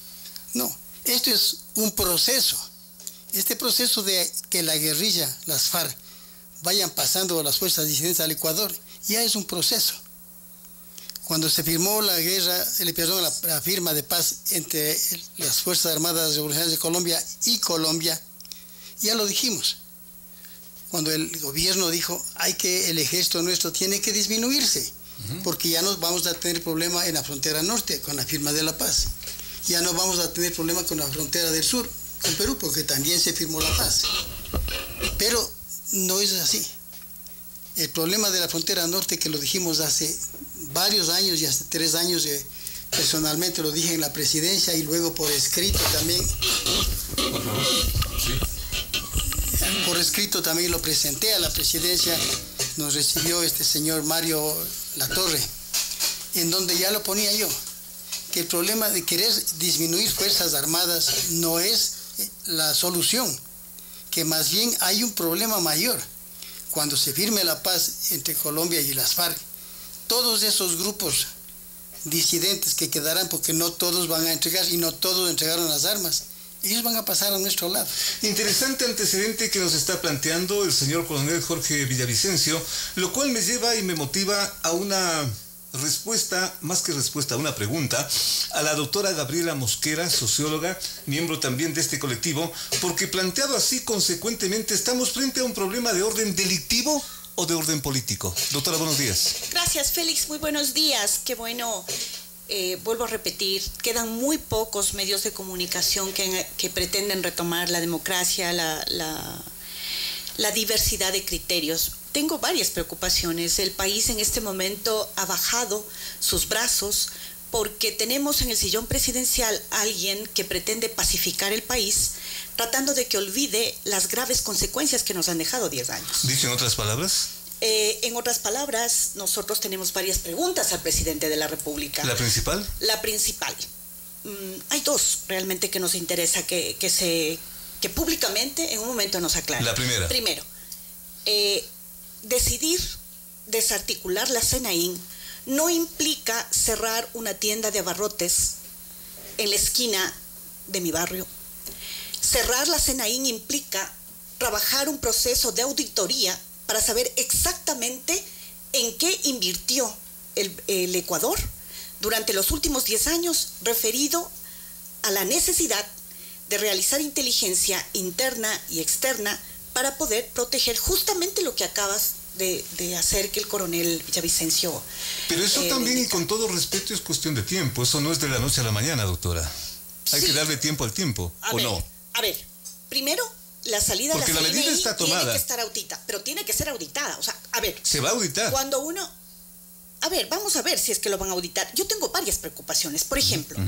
No, esto es un proceso. Este proceso de que la guerrilla, las FARC, vayan pasando las fuerzas disidentes al Ecuador, ya es un proceso. Cuando se firmó la firma de paz entre las Fuerzas Armadas Revolucionarias de Colombia y Colombia, ya lo dijimos. Cuando el gobierno dijo, el ejército nuestro tiene que disminuirse, porque ya no vamos a tener problema en la frontera norte con la firma de la paz. Ya no vamos a tener problema con la frontera del sur, con Perú, porque también se firmó la paz. Pero no es así. El problema de la frontera norte, que lo dijimos hace varios años y hace 3 años, personalmente lo dije en la presidencia y luego por escrito también. Por favor. Sí. Por escrito también lo presenté a la presidencia. Nos recibió este señor Mario Latorre, en donde ya lo ponía yo, que el problema de querer disminuir Fuerzas Armadas no es la solución, que más bien hay un problema mayor. Cuando se firme la paz entre Colombia y las FARC, todos esos grupos disidentes que quedarán, porque no todos van a entregar y no todos entregaron las armas, ellos van a pasar a nuestro lado. Interesante antecedente que nos está planteando el señor coronel Jorge Villavicencio, lo cual me lleva y me motiva a una respuesta, más que respuesta, a una pregunta a la doctora Gabriela Mosquera, socióloga, miembro también de este colectivo, porque planteado así, consecuentemente, ¿estamos frente a un problema de orden delictivo o de orden político? Doctora, buenos días. Gracias, Félix, muy buenos días. Qué bueno. Vuelvo a repetir, quedan muy pocos medios de comunicación que pretenden retomar la democracia, la diversidad de criterios. Tengo varias preocupaciones. El país en este momento ha bajado sus brazos porque tenemos en el sillón presidencial a alguien que pretende pacificar el país, tratando de que olvide las graves consecuencias que nos han dejado 10 años. ¿Dice en otras palabras? En otras palabras, nosotros tenemos varias preguntas al presidente de la República. ¿La principal? La principal. Hay dos realmente que nos interesa que públicamente en un momento nos aclare. La primera. Primero, decidir desarticular la SENAIN no implica cerrar una tienda de abarrotes en la esquina de mi barrio. Cerrar la SENAIN implica trabajar un proceso de auditoría para saber exactamente en qué invirtió el Ecuador durante los últimos 10 años, referido a la necesidad de realizar inteligencia interna y externa para poder proteger justamente lo que acabas de hacer que el coronel Villavicencio... Pero eso también, y con todo respeto, es cuestión de tiempo. Eso no es de la noche a la mañana, doctora. Hay que darle tiempo al tiempo, ¿o no? A ver, primero, la salida porque de la medida está tomada. tiene que estar auditada, pero tiene que ser auditada. O sea, a ver... ¿Se va a auditar? Cuando uno... A ver, vamos a ver si es que lo van a auditar. Yo tengo varias preocupaciones. Por ejemplo,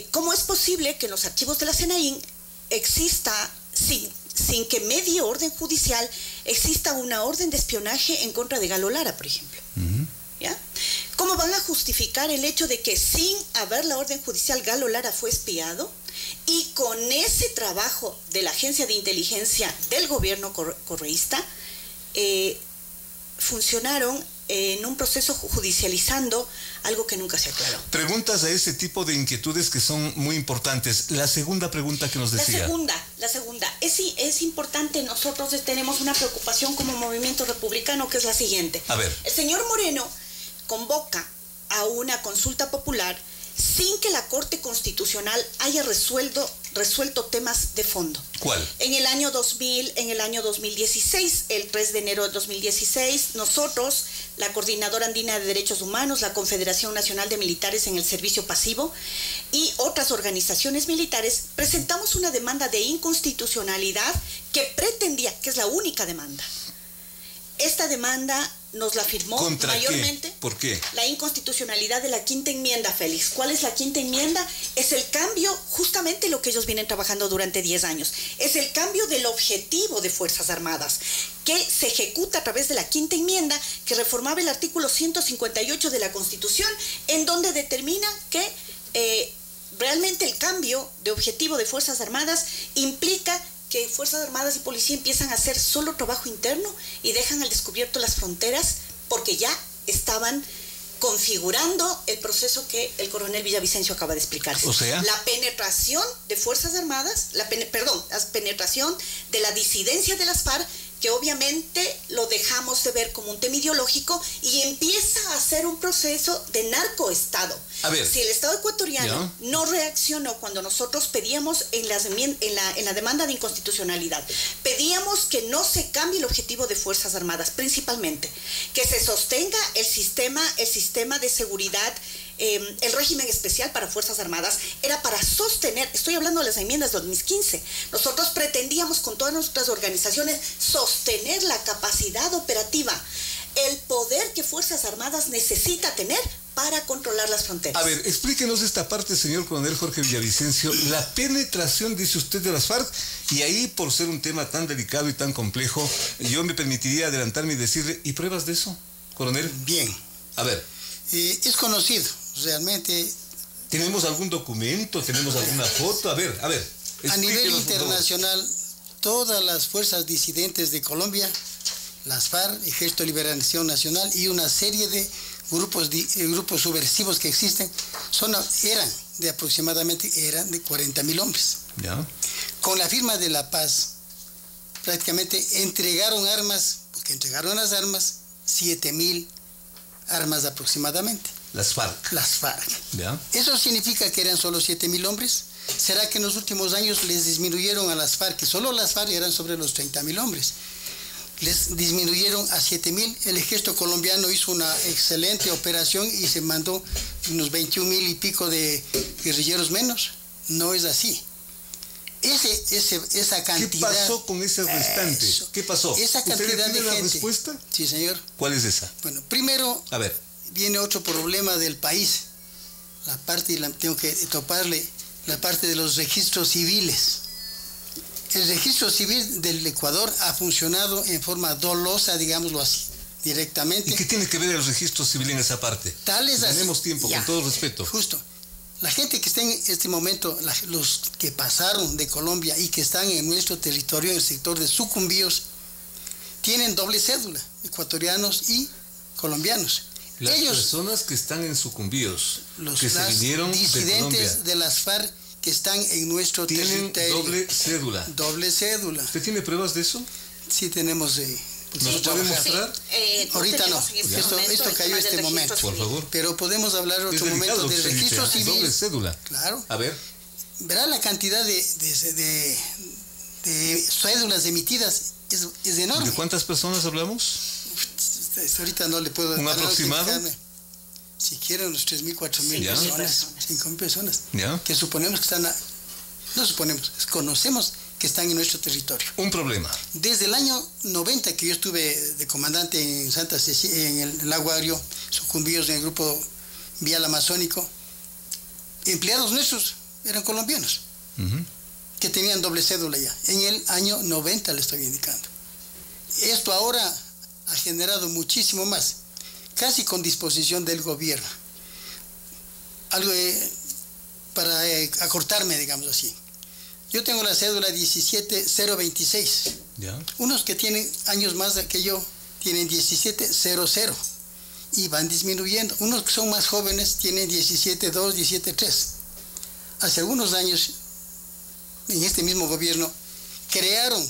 ¿cómo es posible que en los archivos de la SENAIN exista, sin que medie orden judicial, exista una orden de espionaje en contra de Galo Lara, por ejemplo? ¿Ya? ¿Cómo van a justificar el hecho de que sin haber la orden judicial Galo Lara fue espiado y con ese trabajo de la agencia de inteligencia del gobierno correísta funcionaron en un proceso judicializando algo que nunca se aclaró? Preguntas a ese tipo de inquietudes que son muy importantes. La segunda pregunta que nos decía. La segunda. Es importante, nosotros tenemos una preocupación como movimiento republicano, que es la siguiente. A ver. El señor Moreno convoca a una consulta popular sin que la Corte Constitucional haya resuelto temas de fondo. ¿Cuál? En el año 2016, el 3 de enero de 2016, nosotros, la Coordinadora Andina de Derechos Humanos, la Confederación Nacional de Militares en el Servicio Pasivo y otras organizaciones militares, presentamos una demanda de inconstitucionalidad que pretendía, que es la única demanda. Esta demanda nos la firmó mayormente. ¿Qué? ¿Por qué? La inconstitucionalidad de la quinta enmienda, Félix. ¿Cuál es la quinta enmienda? Es el cambio, justamente lo que ellos vienen trabajando durante 10 años. Es el cambio del objetivo de Fuerzas Armadas, que se ejecuta a través de la quinta enmienda, que reformaba el artículo 158 de la Constitución, en donde determina que realmente el cambio de objetivo de Fuerzas Armadas implica que Fuerzas Armadas y Policía empiezan a hacer solo trabajo interno y dejan al descubierto las fronteras porque ya estaban configurando el proceso que el coronel Villavicencio acaba de explicar. O sea, la penetración de Fuerzas Armadas, la penetración de la disidencia de las FARC, que obviamente lo dejamos de ver como un tema ideológico y empieza a ser un proceso de narcoestado. A ver, si el Estado ecuatoriano no reaccionó cuando nosotros pedíamos en la demanda de inconstitucionalidad, pedíamos que no se cambie el objetivo de Fuerzas Armadas, principalmente, que se sostenga el sistema de seguridad. El régimen especial para Fuerzas Armadas era para sostener, estoy hablando de las enmiendas de 2015, nosotros pretendíamos con todas nuestras organizaciones sostener la capacidad operativa, el poder que Fuerzas Armadas necesita tener para controlar las fronteras. A ver, explíquenos esta parte, señor coronel Jorge Villavicencio. La penetración, dice usted, de las FARC, y ahí, por ser un tema tan delicado y tan complejo, yo me permitiría adelantarme y decirle, ¿y pruebas de eso, coronel? Bien. A ver. Es conocido, realmente. ¿Tenemos algún documento? ¿Tenemos alguna foto? A ver. A nivel internacional, todas las fuerzas disidentes de Colombia, las FARC, Ejército de Liberación Nacional y una serie de grupos subversivos que existen, eran de 40.000 hombres. ¿Ya? Con la firma de la paz, prácticamente entregaron armas, porque entregaron las armas, 7.000 armas aproximadamente. Las FARC. Las FARC. ¿Ya? ¿Eso significa que eran solo 7.000 hombres? ¿Será que en los últimos años les disminuyeron a las FARC, que solo las FARC eran sobre los 30.000 hombres? Les disminuyeron a 7.000. El ejército colombiano hizo una excelente operación y se mandó unos 21.000 y pico de guerrilleros menos. No es así. Esa cantidad... ¿Qué pasó con ese restante? ¿Qué pasó? Esa cantidad de gente... ¿La respuesta? Sí, señor. ¿Cuál es esa? Bueno, primero, a ver, viene otro problema del país. la parte, tengo que toparle la parte de los registros civiles. El registro civil del Ecuador ha funcionado en forma dolosa, digámoslo así, directamente. ¿Y qué tiene que ver el registro civil en esa parte? Tenemos tiempo, con todo respeto. Justo. La gente que está en este momento, los que pasaron de Colombia y que están en nuestro territorio, en el sector de Sucumbíos, tienen doble cédula, ecuatorianos y colombianos. Las personas que están en Sucumbíos, que se vinieron de Colombia, disidentes de las FARC que están en nuestro territorio. Tienen doble cédula. Doble cédula. ¿Usted tiene pruebas de eso? Sí, tenemos. ¿Nos puede mostrar? Ahorita no. Esto cayó este momento. Por favor. Pero podemos hablar otro momento del registro civil. Doble cédula. Claro. A ver. Verá la cantidad de cédulas emitidas. Es enorme. ¿De cuántas personas hablamos? Ahorita no le puedo... ¿Un aproximado? Si quieren unos 3.000, 4.000 personas, 5.000 personas, que suponemos que están... No suponemos, conocemos que están en nuestro territorio. Un problema. Desde el año 90 que yo estuve de comandante en Santa Cecilia, en el Lago Agrio, Sucumbíos, en el grupo Vial Amazónico, empleados nuestros eran colombianos, que tenían doble cédula ya. En el año 90 le estoy indicando. Esto ahora ha generado muchísimo más, casi con disposición del gobierno. Algo para acortarme, digamos así. Yo tengo la cédula 17026. Unos que tienen años más que yo tienen 1700 y van disminuyendo. Unos que son más jóvenes tienen 172, 173. Hace algunos años, en este mismo gobierno, crearon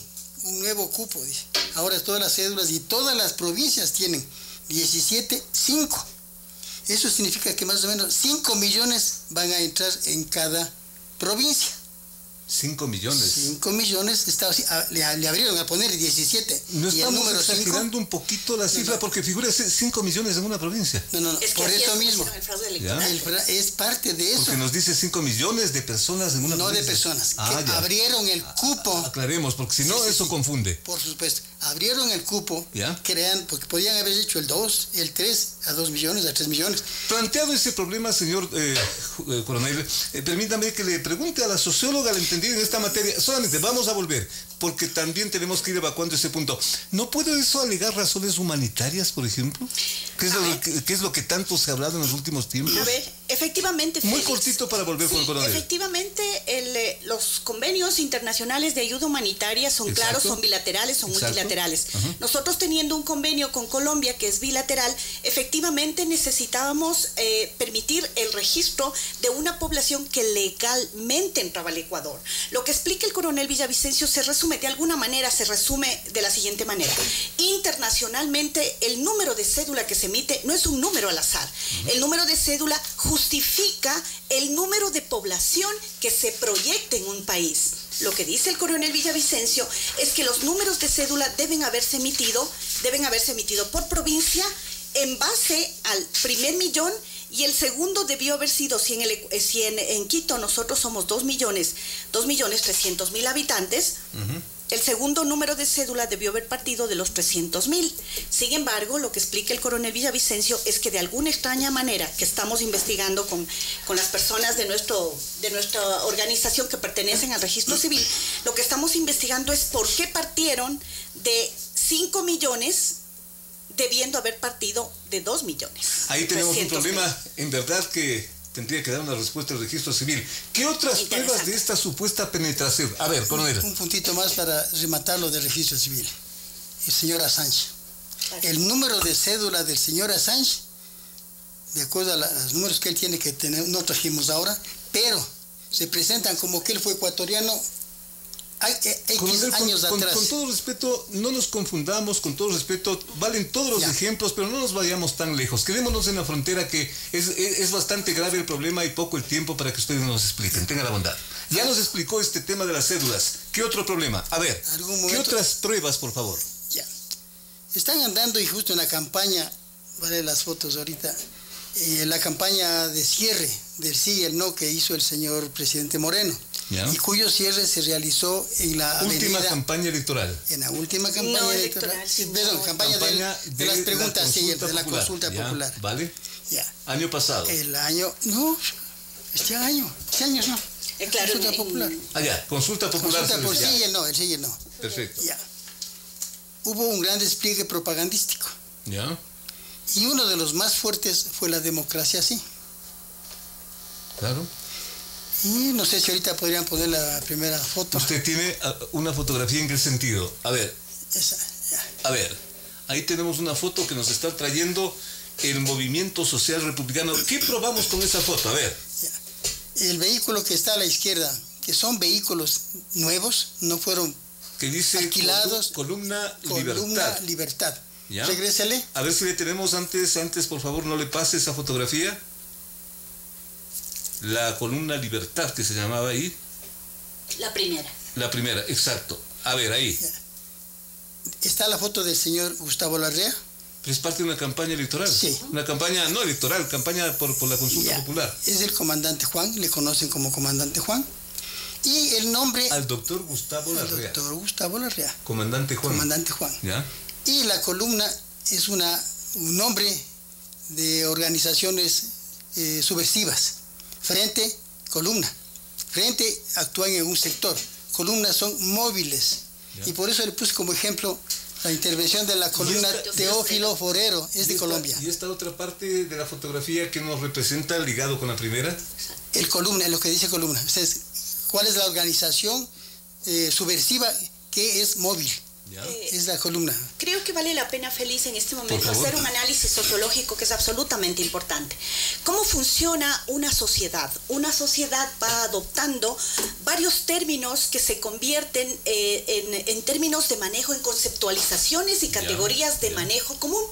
un nuevo cupo. Ahora todas las cédulas y todas las provincias tienen 17.5. Eso significa que más o menos 5 millones van a entrar en cada provincia. 5 millones. 5 millones, le abrieron a poner 17. No y estamos el exagerando un poquito la cifra, porque figura 5 millones en una provincia. No, es que por eso mismo. Es parte de eso. Porque nos dice 5 millones de personas en una provincia. No de personas, que abrieron el cupo. Aclaremos, porque si no, eso confunde. Por supuesto. Abrieron el cupo, porque podían haber hecho el 2, el 3, a 2 millones, a 3 millones. Planteado ese problema, señor coronel, permítame que le pregunte a la socióloga la entendida en esta materia. Solamente vamos a volver, porque también tenemos que ir evacuando ese punto. ¿No puede eso alegar razones humanitarias, por ejemplo? ¿Qué es lo que tanto se ha hablado en los últimos tiempos? A ver, efectivamente, muy cortito para volver con el coronel. Efectivamente, los convenios internacionales de ayuda humanitaria son claros, son bilaterales, son multilaterales. Nosotros teniendo un convenio con Colombia que es bilateral, efectivamente necesitábamos permitir el registro de una población que legalmente entraba al Ecuador. Lo que explica el coronel Villavicencio se resume de la siguiente manera. Internacionalmente, el número de cédula que se emite no es un número al azar. El número de cédula justifica el número de población que se proyecta en un país. Lo que dice el coronel Villavicencio es que los números de cédula deben haberse emitido por provincia en base al primer millón, y el segundo debió haber sido, si en Quito nosotros somos 2.300.000 habitantes, el segundo número de cédula debió haber partido de los 300.000. Sin embargo, lo que explica el coronel Villavicencio es que de alguna extraña manera que estamos investigando con las personas de nuestra organización que pertenecen al registro civil, lo que estamos investigando es por qué partieron de 5 millones debiendo haber partido de 2 millones. Ahí tenemos un problema, en verdad, que tendría que dar una respuesta al registro civil. ¿Qué otras pruebas de esta supuesta penetración? A ver, coronel. Un puntito más para rematar lo del registro civil. El señor Assange. El número de cédula del señor Assange, de acuerdo a los números que él tiene que tener, no trajimos ahora, pero se presentan como que él fue ecuatoriano años atrás. Con todo respeto, no nos confundamos, con todo respeto, valen todos los ejemplos, pero no nos vayamos tan lejos. Quedémonos en la frontera, que es bastante grave el problema y poco el tiempo para que ustedes nos expliquen. Tenga la bondad. Ya nos explicó este tema de las cédulas. ¿Qué otro problema? A ver, ¿qué otras pruebas, por favor? Ya. Están andando y justo en la campaña, vale las fotos ahorita, la campaña de cierre del sí y el no que hizo el señor presidente Moreno. Y cuyo cierre se realizó en la última campaña electoral. En la última campaña electoral. Perdón, campaña de las preguntas, de la consulta popular. ¿Vale? Ya. Año pasado. El año, no, Este año no. Claro, consulta popular. Consulta popular. Consulta por sí y el no. Perfecto. Ya. Hubo un gran despliegue propagandístico. Ya. Y uno de los más fuertes fue la democracia, sí. Claro. Y no sé si ahorita podrían poner la primera foto. Usted tiene una fotografía en qué sentido. A ver. Esa, ya. A ver. Ahí tenemos una foto que nos está trayendo el Movimiento Social Republicano. ¿Qué probamos con esa foto? A ver. Ya. El vehículo que está a la izquierda, que son vehículos nuevos, no fueron que dice alquilados. Columna Libertad. ¿Ya? Regrésale. A ver si le tenemos antes, por favor, no le pase esa fotografía. La Columna Libertad, que se llamaba ahí. La primera, exacto. A ver, ahí. Ya. Está la foto del señor Gustavo Larrea. Es parte de una campaña electoral. Sí. Una campaña no electoral, campaña por la consulta popular. Es el comandante Juan, le conocen como comandante Juan. Y el nombre... Al doctor Gustavo Larrea. Doctor Gustavo Larrea. Comandante Juan. Comandante Juan. ¿Ya? Y la columna es un nombre de organizaciones subversivas. Frente, columna. Frente actúan en un sector. Columnas son móviles. ¿Ya? Y por eso le puse como ejemplo la intervención de la columna Teófilo Forero, es de Colombia. ¿Y esta otra parte de la fotografía que nos representa ligado con la primera? El columna, lo que dice columna. Entonces, ¿cuál es la organización subversiva que es móvil? Es la columna. Creo que vale la pena, Félix, en este momento hacer un análisis sociológico que es absolutamente importante. ¿Cómo funciona una sociedad? Una sociedad va adoptando varios términos que se convierten en términos de manejo, en conceptualizaciones y categorías de manejo común.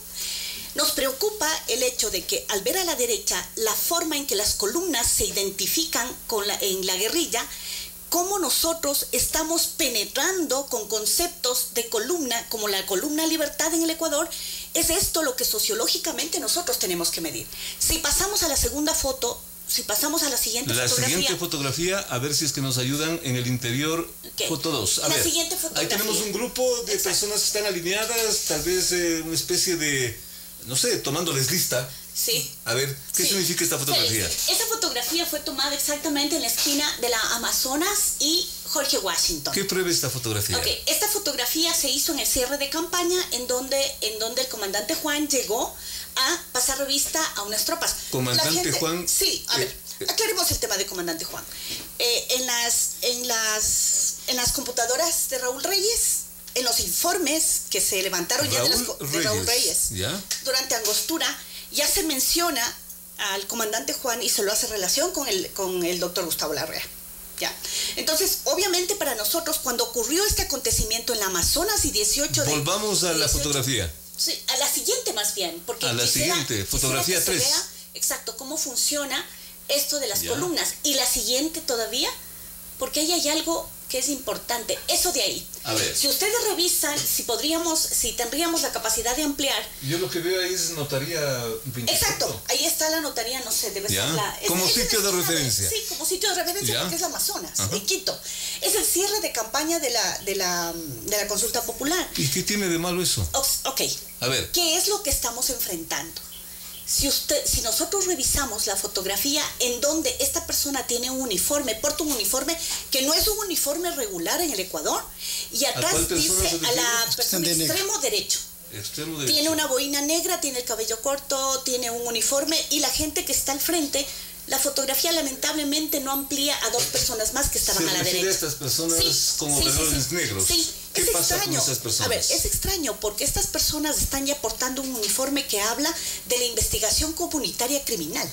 Nos preocupa el hecho de que al ver a la derecha la forma en que las columnas se identifican en la guerrilla, cómo nosotros estamos penetrando con conceptos de columna, como la columna Libertad en el Ecuador. Es esto lo que sociológicamente nosotros tenemos que medir. Si pasamos a la segunda foto, si pasamos a la siguiente fotografía. La siguiente fotografía, a ver si es que nos ayudan en el interior. Foto 2. La siguiente fotografía. Ahí tenemos un grupo de personas que están alineadas, tal vez una especie de, no sé, tomándoles lista. Sí. A ver, ¿qué significa esta fotografía? Esta fotografía fue tomada exactamente en la esquina de la Amazonas y Jorge Washington. ¿Qué prueba esta fotografía? Esta fotografía se hizo en el cierre de campaña en donde el comandante Juan llegó a pasar revista a unas tropas. ¿Comandante Juan? Sí, a ver, aclaremos el tema de comandante Juan. En las computadoras de Raúl Reyes, en los informes que se levantaron de Raúl Reyes, durante Angostura, ya se menciona al comandante Juan y se lo hace relación con el doctor Gustavo Larrea. ¿Ya? Entonces, obviamente para nosotros, cuando ocurrió este acontecimiento en la Amazonas y 18 de... Volvamos a la fotografía. Sí, a la siguiente más bien. Porque a la siguiente, fotografía 3. Vea, exacto, cómo funciona esto de las columnas. Y la siguiente todavía, porque ahí hay algo que es importante. Eso de ahí. A ver. Si ustedes revisan, si tendríamos la capacidad de ampliar. Yo lo que veo ahí es notaría 24. Exacto, ahí está la notaría, no sé, debe ser la... Como sitio de referencia. Sí, como sitio de referencia porque es la Amazonas, en Quito. Es el cierre de campaña de la consulta popular. ¿Y qué tiene de malo eso? Ok. A ver. ¿Qué es lo que estamos enfrentando? Si nosotros revisamos la fotografía en donde esta persona tiene un uniforme, porta un uniforme que no es un uniforme regular en el Ecuador, y atrás dice a la persona extremo derecho. Tiene una boina negra, tiene el cabello corto, tiene un uniforme, y la gente que está al frente, la fotografía lamentablemente no amplía a 2 personas más que estaban a la derecha. ¿Se refiere a estas personas como overoles negros? Sí. ¿Qué pasa con esas personas? A ver, es extraño porque estas personas están ya portando un uniforme que habla de la investigación comunitaria criminal.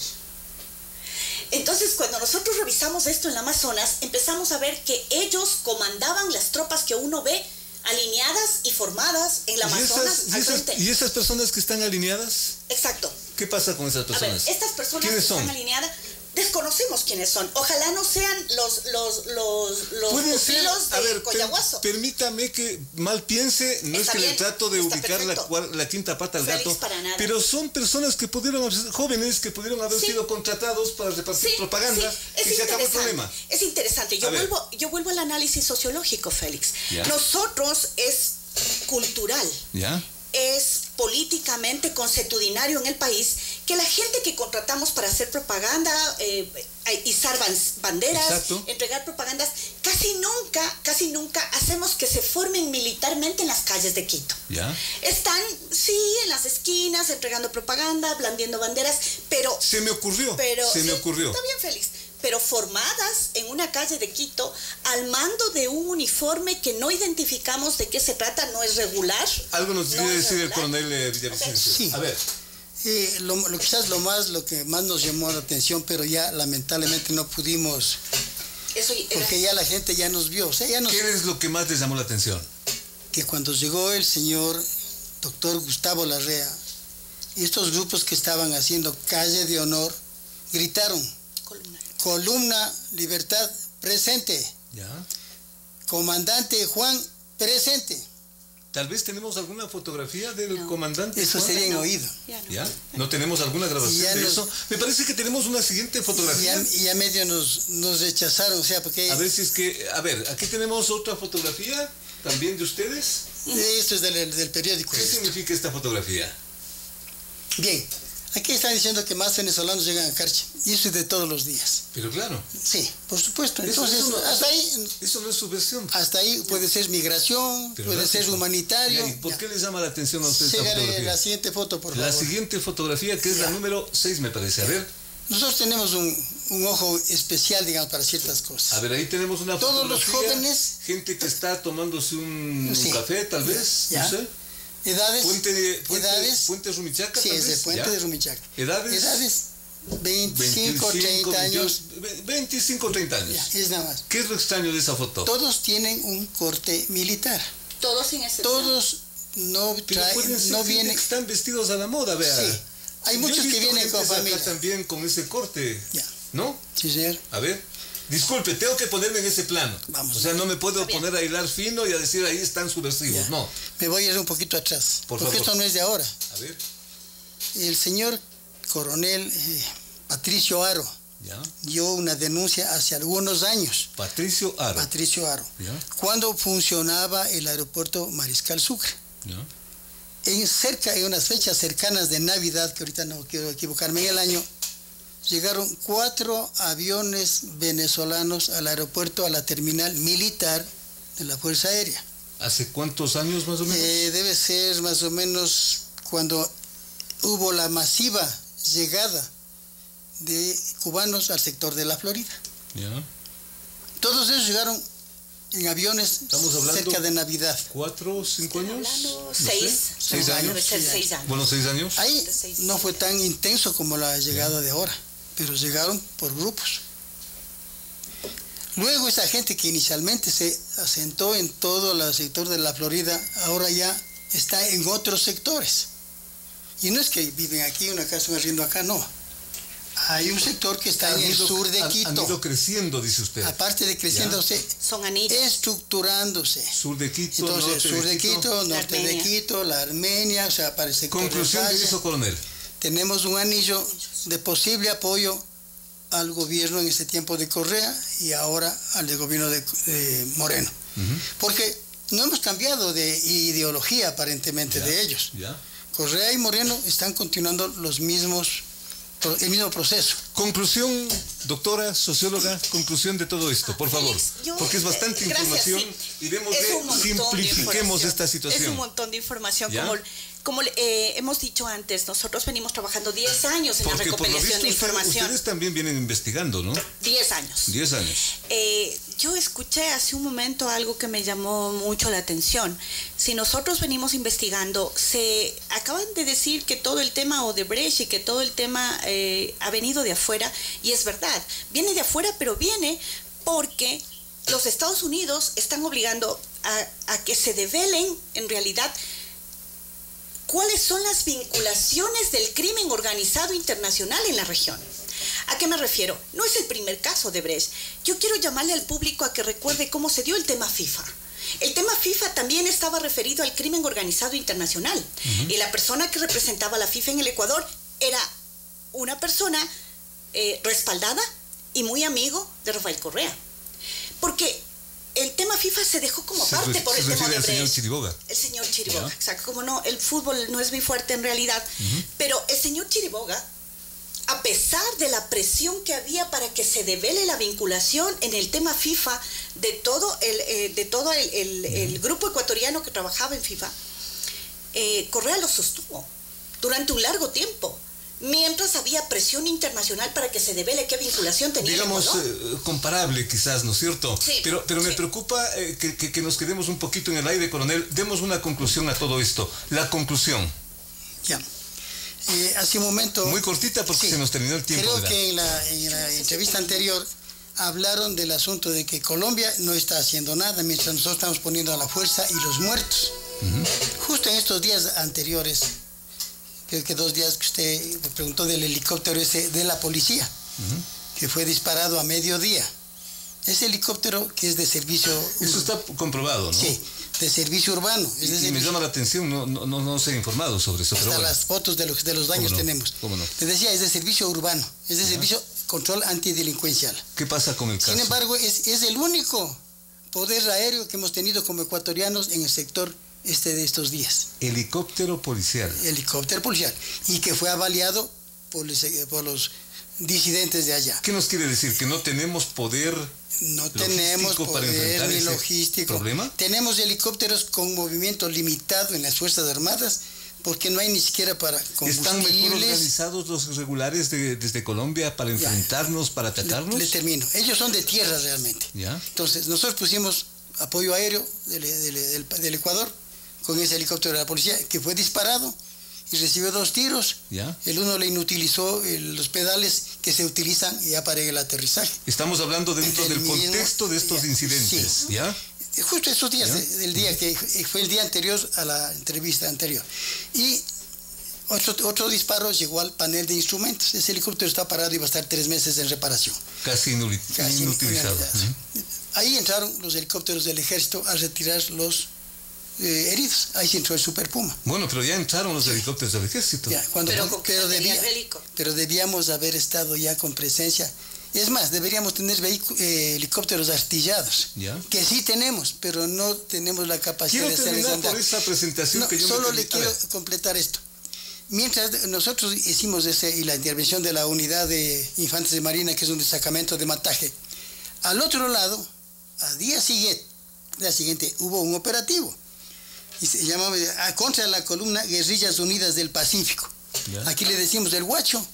Entonces, cuando nosotros revisamos esto en la Amazonas, empezamos a ver que ellos comandaban las tropas que uno ve alineadas y formadas en la Amazonas. ¿Y esas personas que están alineadas? Exacto. ¿Qué pasa con esas personas? A ver, estas personas que están alineadas, desconocemos quiénes son. Ojalá no sean los pupilos de Coyahuaso. Permítame que mal piense, no es que le trato de ubicar la quinta pata al gato, pero son personas que jóvenes que pudieron haber sido contratados para repartir propaganda y se acabó el problema. Es interesante. Yo vuelvo al análisis sociológico, Félix. Nosotros es cultural. ¿Ya? Es políticamente consuetudinario en el país que la gente que contratamos para hacer propaganda, izar banderas, exacto, entregar propagandas, casi nunca hacemos que se formen militarmente en las calles de Quito. ¿Ya? Están, sí, en las esquinas, entregando propaganda, blandiendo banderas, pero... Se me ocurrió. Está bien, Félix. Pero formadas en una calle de Quito al mando de un uniforme que no identificamos de qué se trata, no es regular. Algo nos quiere decir regular. el coronel Villavicencio. Sí. A ver. Quizás lo que más nos llamó la atención, pero ya lamentablemente no pudimos, porque ya la gente ya nos vio. O sea, ¿Qué es lo que más les llamó la atención? Que cuando llegó el señor doctor Gustavo Larrea, estos grupos que estaban haciendo calle de honor gritaron: Columna Libertad, presente. ¿Ya? Comandante Juan, presente. Tal vez tenemos alguna fotografía del comandante. Eso Juan. sería en oído. ¿Ya? ¿No tenemos alguna grabación de eso? Me parece que tenemos una siguiente fotografía. Y a medio nos rechazaron, o sea, porque... A ver si es que... A ver, aquí tenemos otra fotografía, también de ustedes. Esto es del periódico. ¿Qué significa esta fotografía? Bien. Aquí están diciendo que más venezolanos llegan a Carchi. Y eso es de todos los días. Pero claro. Sí, por supuesto. Entonces, hasta ahí... Eso no es subversión. Hasta ahí puede ser migración, puede ser humanitario. ¿Y por qué les llama la atención a usted esta fotografía? La siguiente foto, por favor. La siguiente fotografía, que es la número 6, me parece. A ver. Nosotros tenemos un ojo especial, digamos, para ciertas cosas. A ver, ahí tenemos una Todos fotografía. Todos los jóvenes... Gente que está tomándose un café, tal vez. Ya. No sé. Edades. Puente Rumichaca. Sí, es el puente de Rumichaca. Edades. 25, 30 años. 25, 30 años. Ya, es nada más. ¿Qué es lo extraño de esa foto? Todos tienen un corte militar. Todos sin excepción. Todos no vienen. Están vestidos a la moda, vea. Sí. Hay muchos que vienen con familia. También con ese corte. Ya. ¿No? Sí, señor. A ver. Disculpe, tengo que ponerme en ese plano. Vamos. O sea, no me puedo poner a hilar fino y a decir ahí están subversivos. No. Me voy a ir un poquito atrás. Porque esto no es de ahora. A ver. El señor coronel Patricio Haro dio una denuncia hace algunos años. Patricio Haro. ¿Ya? Cuando funcionaba el aeropuerto Mariscal Sucre. ¿Ya? En unas fechas cercanas de Navidad, que ahorita no quiero equivocarme en el año, llegaron 4 aviones venezolanos al aeropuerto, a la terminal militar de la Fuerza Aérea. ¿Hace cuántos años más o menos? Debe ser más o menos cuando hubo la masiva llegada de cubanos al sector de la Florida. ¿Ya? Todos ellos llegaron en aviones cerca de Navidad. 4 o 5 años. 6 años. 6 años. Bueno, 6 años. Ahí no fue tan intenso como la llegada de ahora, pero llegaron por grupos. Luego esa gente que inicialmente se asentó en todo el sector de la Florida, ahora ya está en otros sectores. Y no es que viven aquí, una casa, un arriendo acá, no. Hay un sector que está en el sur de Quito. Han ido creciendo, dice usted. Aparte de creciéndose, son anillos. Estructurándose. Sur de Quito, entonces, sur de Quito, norte de Quito, la Armenia, o sea, para el sector. Conclusión de eso, coronel. Tenemos un anillo de posible apoyo al gobierno en ese tiempo de Correa y ahora al del gobierno de Moreno. Porque no hemos cambiado de ideología aparentemente de ellos. Correa y Moreno están continuando el mismo proceso. Conclusión, doctora, socióloga, conclusión de todo esto, por favor. Porque es bastante información y vemos simplifiquemos esta situación. Es un montón de información. Como hemos dicho antes, nosotros venimos trabajando 10 años en la recopilación de información. Ustedes también vienen investigando, ¿no? 10 años. 10 años. Yo escuché hace un momento algo que me llamó mucho la atención. Si nosotros venimos investigando, se acaban de decir que todo el tema Odebrecht y que todo el tema ha venido de afuera, y es verdad, viene de afuera, pero viene porque los Estados Unidos están obligando a que se develen en realidad cuáles son las vinculaciones del crimen organizado internacional en la región. ¿A qué me refiero? No es el primer caso de Brecht. Yo quiero llamarle al público a que recuerde cómo se dio el tema FIFA. El tema FIFA también estaba referido al crimen organizado internacional. Y la persona que representaba a la FIFA en el Ecuador era una persona respaldada y muy amigo de Rafael Correa. Porque el tema FIFA se dejó como parte por el tema de el señor Chiriboga. El señor Chiriboga, exacto. Como no, el fútbol no es muy fuerte en realidad, pero el señor Chiriboga, a pesar de la presión que había para que se devele la vinculación en el tema FIFA de todo el grupo ecuatoriano que trabajaba en FIFA, Correa lo sostuvo durante un largo tiempo, mientras había presión internacional para que se devele qué vinculación tenía. Digamos, comparable quizás, ¿no es cierto? Sí, pero me preocupa que nos quedemos un poquito en el aire, coronel. Demos una conclusión a todo esto. La conclusión. Ya. Hace un momento... Muy cortita porque se nos terminó el tiempo. Creo que en la entrevista anterior hablaron del asunto de que Colombia no está haciendo nada mientras nosotros estamos poniendo a la fuerza y los muertos. Justo en estos días anteriores, creo que 2 días que usted me preguntó del helicóptero ese de la policía, que fue disparado a mediodía. Ese helicóptero que es de servicio... Eso está comprobado, ¿no? Sí, de servicio urbano. Y me llama la atención, no se ha informado sobre eso. Hasta las fotos de los daños tenemos. ¿Cómo no? Les decía, es de servicio urbano, es de servicio control antidelincuencial. ¿Qué pasa con el caso? Sin embargo, es el único poder aéreo que hemos tenido como ecuatorianos en el sector de estos días. Helicóptero policial. Helicóptero policial. Y que fue avaliado por los disidentes de allá. ¿Qué nos quiere decir? ¿Que no tenemos poder? No tenemos poder ni logístico. ¿Problema? Tenemos helicópteros con movimiento limitado en las Fuerzas Armadas porque no hay ni siquiera para combustibles. ¿Están mejor organizados los regulares desde Colombia para enfrentarnos, para atacarnos? Le termino. Ellos son de tierra realmente. ¿Ya? Entonces, nosotros pusimos apoyo aéreo del Ecuador con ese helicóptero de la policía que fue disparado y recibió 2 tiros. ¿Ya? El uno le inutilizó los pedales que se utilizan ya para el aterrizaje. Estamos hablando dentro del contexto de estos incidentes. Sí. ¿Ya? Justo estos días del día que fue el día anterior a la entrevista anterior. Y otro disparo llegó al panel de instrumentos. Ese helicóptero está parado y va a estar 3 meses en reparación. Casi inutilizado. Ahí entraron los helicópteros del ejército a retirar los heridos. Ahí se entró el Super Puma. Bueno, pero ya entraron los helicópteros del ejército. Ya, pero debíamos haber estado ya con presencia. Es más, deberíamos tener helicópteros artillados, que sí tenemos, pero no tenemos la capacidad de hacer eso. Quiero terminar por esa presentación que yo solo le quiero completar esto. Mientras nosotros hicimos y la intervención de la unidad de infantes de marina, que es un destacamento de mataje, al otro lado, al día siguiente hubo un operativo y se llamaba contra la columna Guerrillas Unidas del Pacífico. Aquí le decimos el guacho,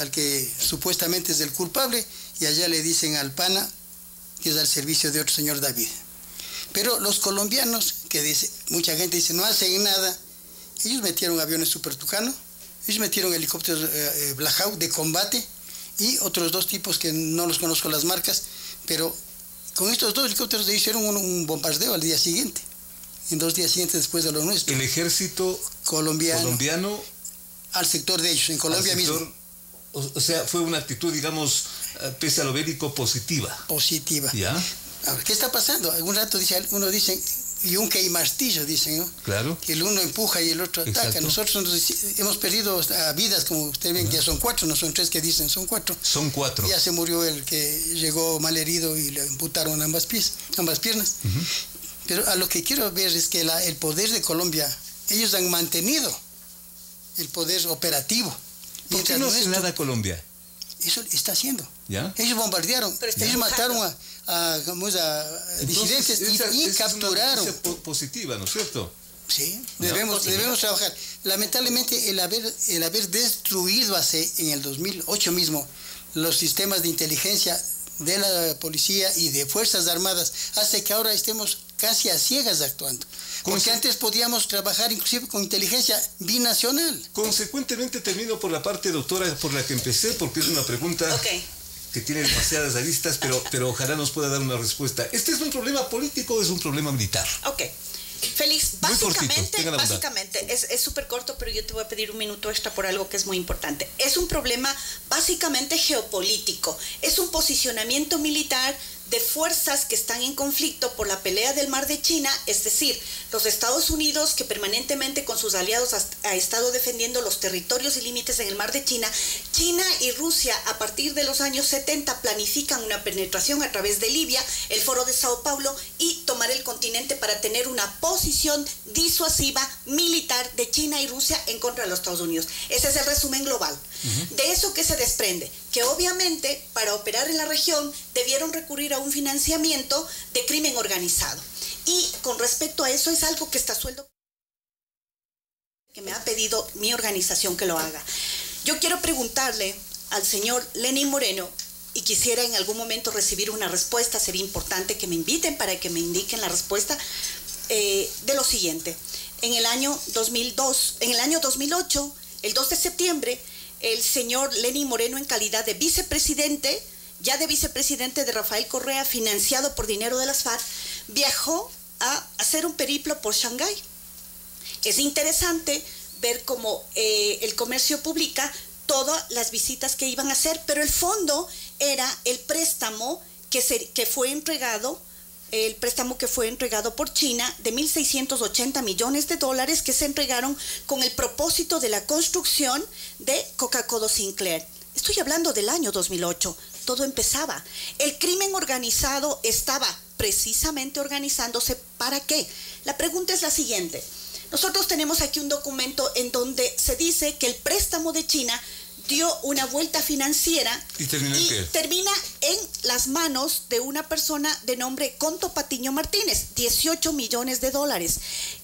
al que supuestamente es el culpable, y allá le dicen al pana, que es al servicio de otro señor David. Pero los colombianos, mucha gente dice, no hacen nada. Ellos metieron aviones Super Tucano, ellos metieron helicópteros Blahau de combate y otros 2 tipos que no los conozco las marcas, pero con estos 2 helicópteros hicieron un bombardeo al día siguiente, en 2 días siguientes después de lo nuestro. El ejército colombiano al sector de ellos, en Colombia mismo. O sea, fue una actitud, digamos, pese a lo bélico, positiva. Positiva. ¿Ya? Ahora, ¿qué está pasando? Algún rato uno dice, yunque y martillo, dicen, ¿no? Claro. Que el uno empuja y el otro ataca. Exacto. Nosotros hemos perdido vidas, como ustedes ven, que ya son 4, no son 3 que dicen, son 4. Son 4. Ya se murió el que llegó malherido y le amputaron ambas piernas. Pero a lo que quiero ver es que el poder de Colombia, ellos han mantenido el poder operativo. ¿Por qué no hace nada Colombia? Eso está haciendo. ¿Ya? Ellos bombardearon, ellos mataron a disidentes y capturaron. Es una positiva, ¿no es cierto? Sí, debemos trabajar. Lamentablemente el haber destruido en el 2008 mismo los sistemas de inteligencia de la policía y de Fuerzas Armadas hace que ahora estemos casi a ciegas actuando. Porque antes podíamos trabajar inclusive con inteligencia binacional. Consecuentemente termino por la parte, doctora, por la que empecé, porque es una pregunta que tiene demasiadas aristas, pero ojalá nos pueda dar una respuesta. ¿Este es un problema político o es un problema militar? Ok. Félix, básicamente es súper corto, pero yo te voy a pedir un minuto extra por algo que es muy importante. Es un problema básicamente geopolítico, es un posicionamiento militar de fuerzas que están en conflicto por la pelea del Mar de China, es decir, los Estados Unidos, que permanentemente con sus aliados ha estado defendiendo los territorios y límites en el Mar de China. China y Rusia, a partir de los años 70, planifican una penetración a través de Libia, el Foro de Sao Paulo, y tomar el continente para tener una posición disuasiva militar de China y Rusia en contra de los Estados Unidos. Ese es el resumen global. De eso que se desprende, que obviamente para operar en la región debieron recurrir a un financiamiento de crimen organizado. Y con respecto a eso es algo que está a sueldo, que me ha pedido mi organización que lo haga. Yo quiero preguntarle al señor Lenín Moreno, y quisiera en algún momento recibir una respuesta, sería importante que me inviten para que me indiquen la respuesta, de lo siguiente. En el año 2008, el 2 de septiembre, el señor Lenín Moreno, en calidad de vicepresidente, ya de vicepresidente de Rafael Correa, financiado por dinero de las FARC, viajó a hacer un periplo por Shanghái. Es interesante ver cómo el comercio publica todas las visitas que iban a hacer, pero el fondo era el préstamo que fue entregado, por China de 1.680 millones de dólares que se entregaron con el propósito de la construcción de Coca-Cola Sinclair. Estoy hablando del año 2008, todo empezaba. El crimen organizado estaba precisamente organizándose ¿para qué? La pregunta es la siguiente. Nosotros tenemos aquí un documento en donde se dice que el préstamo de China dio una vuelta financiera y termina en las manos de una persona de nombre Conto Patiño Martínez, 18 millones de dólares,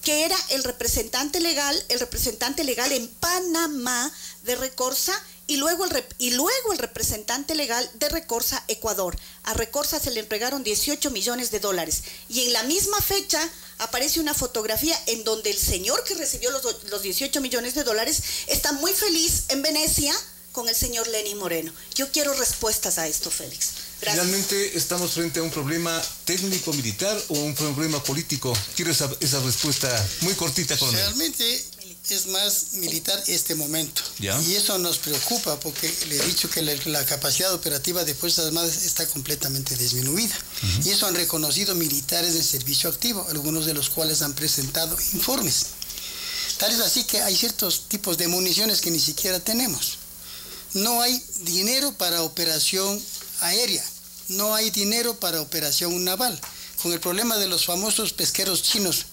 que era el representante legal en Panamá de Recorsa, y luego el representante legal de Recorsa Ecuador. A Recorsa se le entregaron 18 millones de dólares. Y en la misma fecha aparece una fotografía en donde el señor que recibió los 18 millones de dólares está muy feliz en Venecia con el señor Lenín Moreno. Yo quiero respuestas a esto, Félix. Gracias. ¿Finalmente estamos frente a un problema técnico-militar o un problema político? Quiero esa respuesta muy cortita, coronel. Realmente es más militar este momento. ¿Ya? Y eso nos preocupa porque le he dicho que la capacidad operativa de Fuerzas Armadas está completamente disminuida. Y eso han reconocido militares en servicio activo, algunos de los cuales han presentado informes. Tal es así que hay ciertos tipos de municiones que ni siquiera tenemos. No hay dinero para operación aérea, no hay dinero para operación naval. Con el problema de los famosos pesqueros chinos,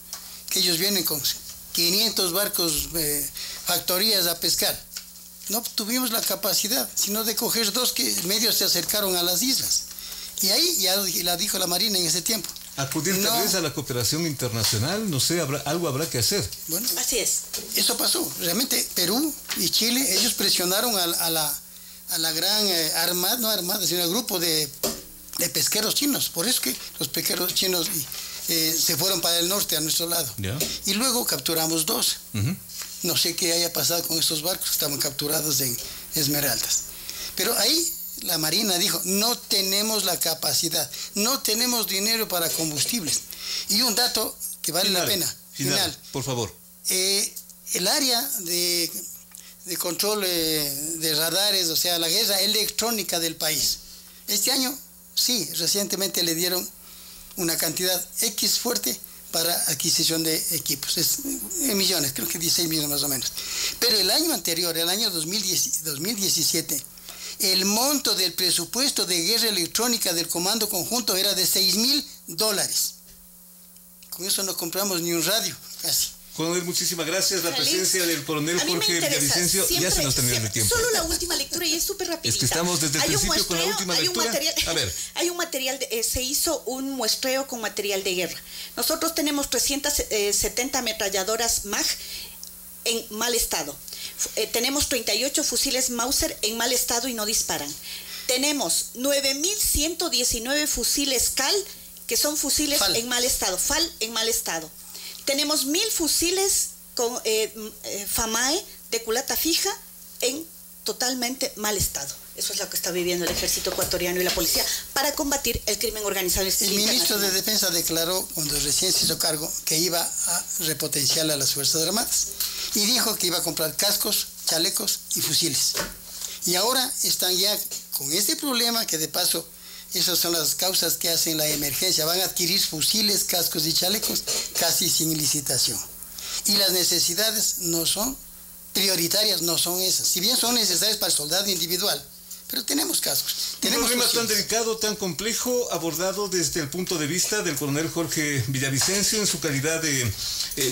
que ellos vienen con 500 barcos, factorías a pescar. No tuvimos la capacidad, sino de coger 2 que medio se acercaron a las islas. Y ahí ya la dijo la Marina en ese tiempo. Acudir tal vez a la cooperación internacional, no sé, algo habrá que hacer. Bueno, así es. Eso pasó. Realmente Perú y Chile, ellos presionaron a la gran armada, no armada, sino al grupo de pesqueros chinos. Por eso que los pesqueros chinos se fueron para el norte, a nuestro lado. ¿Ya? Y luego capturamos 2. No sé qué haya pasado con estos barcos que estaban capturados en Esmeraldas. Pero ahí la Marina dijo, no tenemos la capacidad, no tenemos dinero para combustibles. Y un dato que vale la pena. Final, por favor. El área de control de radares, o sea, la guerra electrónica del país. Este año, sí, recientemente le dieron una cantidad X fuerte para adquisición de equipos. Es en millones, creo que 16 millones más o menos. Pero el año anterior, el año 2017, el monto del presupuesto de guerra electrónica del Comando Conjunto era de $6,000. Con eso no compramos ni un radio, casi. Coronel, muchísimas gracias. La presencia del coronel Jorge Villavicencio. Ya se nos terminó el tiempo. Solo la última lectura y es súper rapidita. Es que estamos desde el principio con la última lectura. A ver. Hay un material, se hizo un muestreo con material de guerra. Nosotros tenemos 370 ametralladoras MAG en mal estado. Tenemos 38 fusiles Mauser en mal estado y no disparan. Tenemos 9.119 fusiles CAL, que son fusiles FAL en mal estado. Tenemos 1.000 fusiles con FAMAE de culata fija en totalmente mal estado. Eso es lo que está viviendo el ejército ecuatoriano y la policía para combatir el crimen organizado. El ministro de Defensa declaró, cuando recién se hizo cargo, que iba a repotenciar a las Fuerzas Armadas. Y dijo que iba a comprar cascos, chalecos y fusiles. Y ahora están ya con este problema que de paso Esas son las causas que hacen la emergencia. Van a adquirir fusiles, cascos y chalecos casi sin licitación. Y las necesidades no son prioritarias, no son esas. Si bien son necesarias para el soldado individual, pero tenemos cascos. Un problema tan delicado, tan complejo, abordado desde el punto de vista del coronel Jorge Villavicencio en su calidad de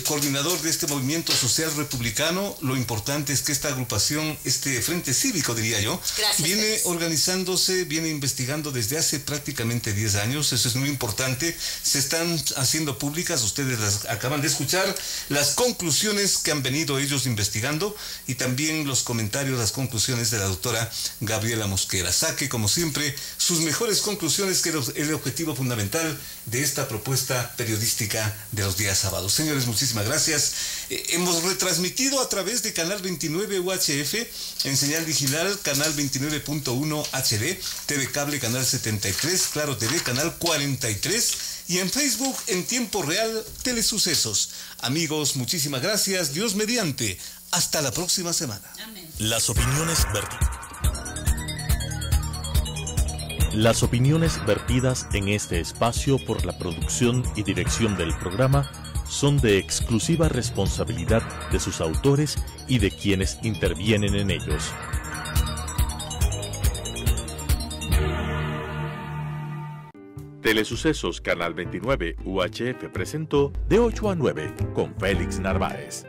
coordinador de este movimiento social republicano. Lo importante es que esta agrupación, este frente cívico, diría yo, viene organizándose, viene investigando desde hace prácticamente 10 años. Eso es muy importante. Se están haciendo públicas, ustedes las acaban de escuchar, las conclusiones que han venido ellos investigando y también los comentarios, las conclusiones de la doctora Gabriela Mosquera. Saque, como siempre, sus mejores conclusiones, que es el objetivo fundamental de esta propuesta periodística de los días sábados. Señores, muchísimas gracias. Hemos retransmitido a través de Canal 29 UHF, en señal digital, Canal 29.1 HD, TV Cable, Canal 73, Claro TV, Canal 43, y en Facebook, en tiempo real, Telesucesos. Amigos, muchísimas gracias. Dios mediante. Hasta la próxima semana. Amén. Las opiniones vertidas en este espacio por la producción y dirección del programa son de exclusiva responsabilidad de sus autores y de quienes intervienen en ellos. Telesucesos Canal 29 UHF presentó De 8 a 9 con Félix Narváez.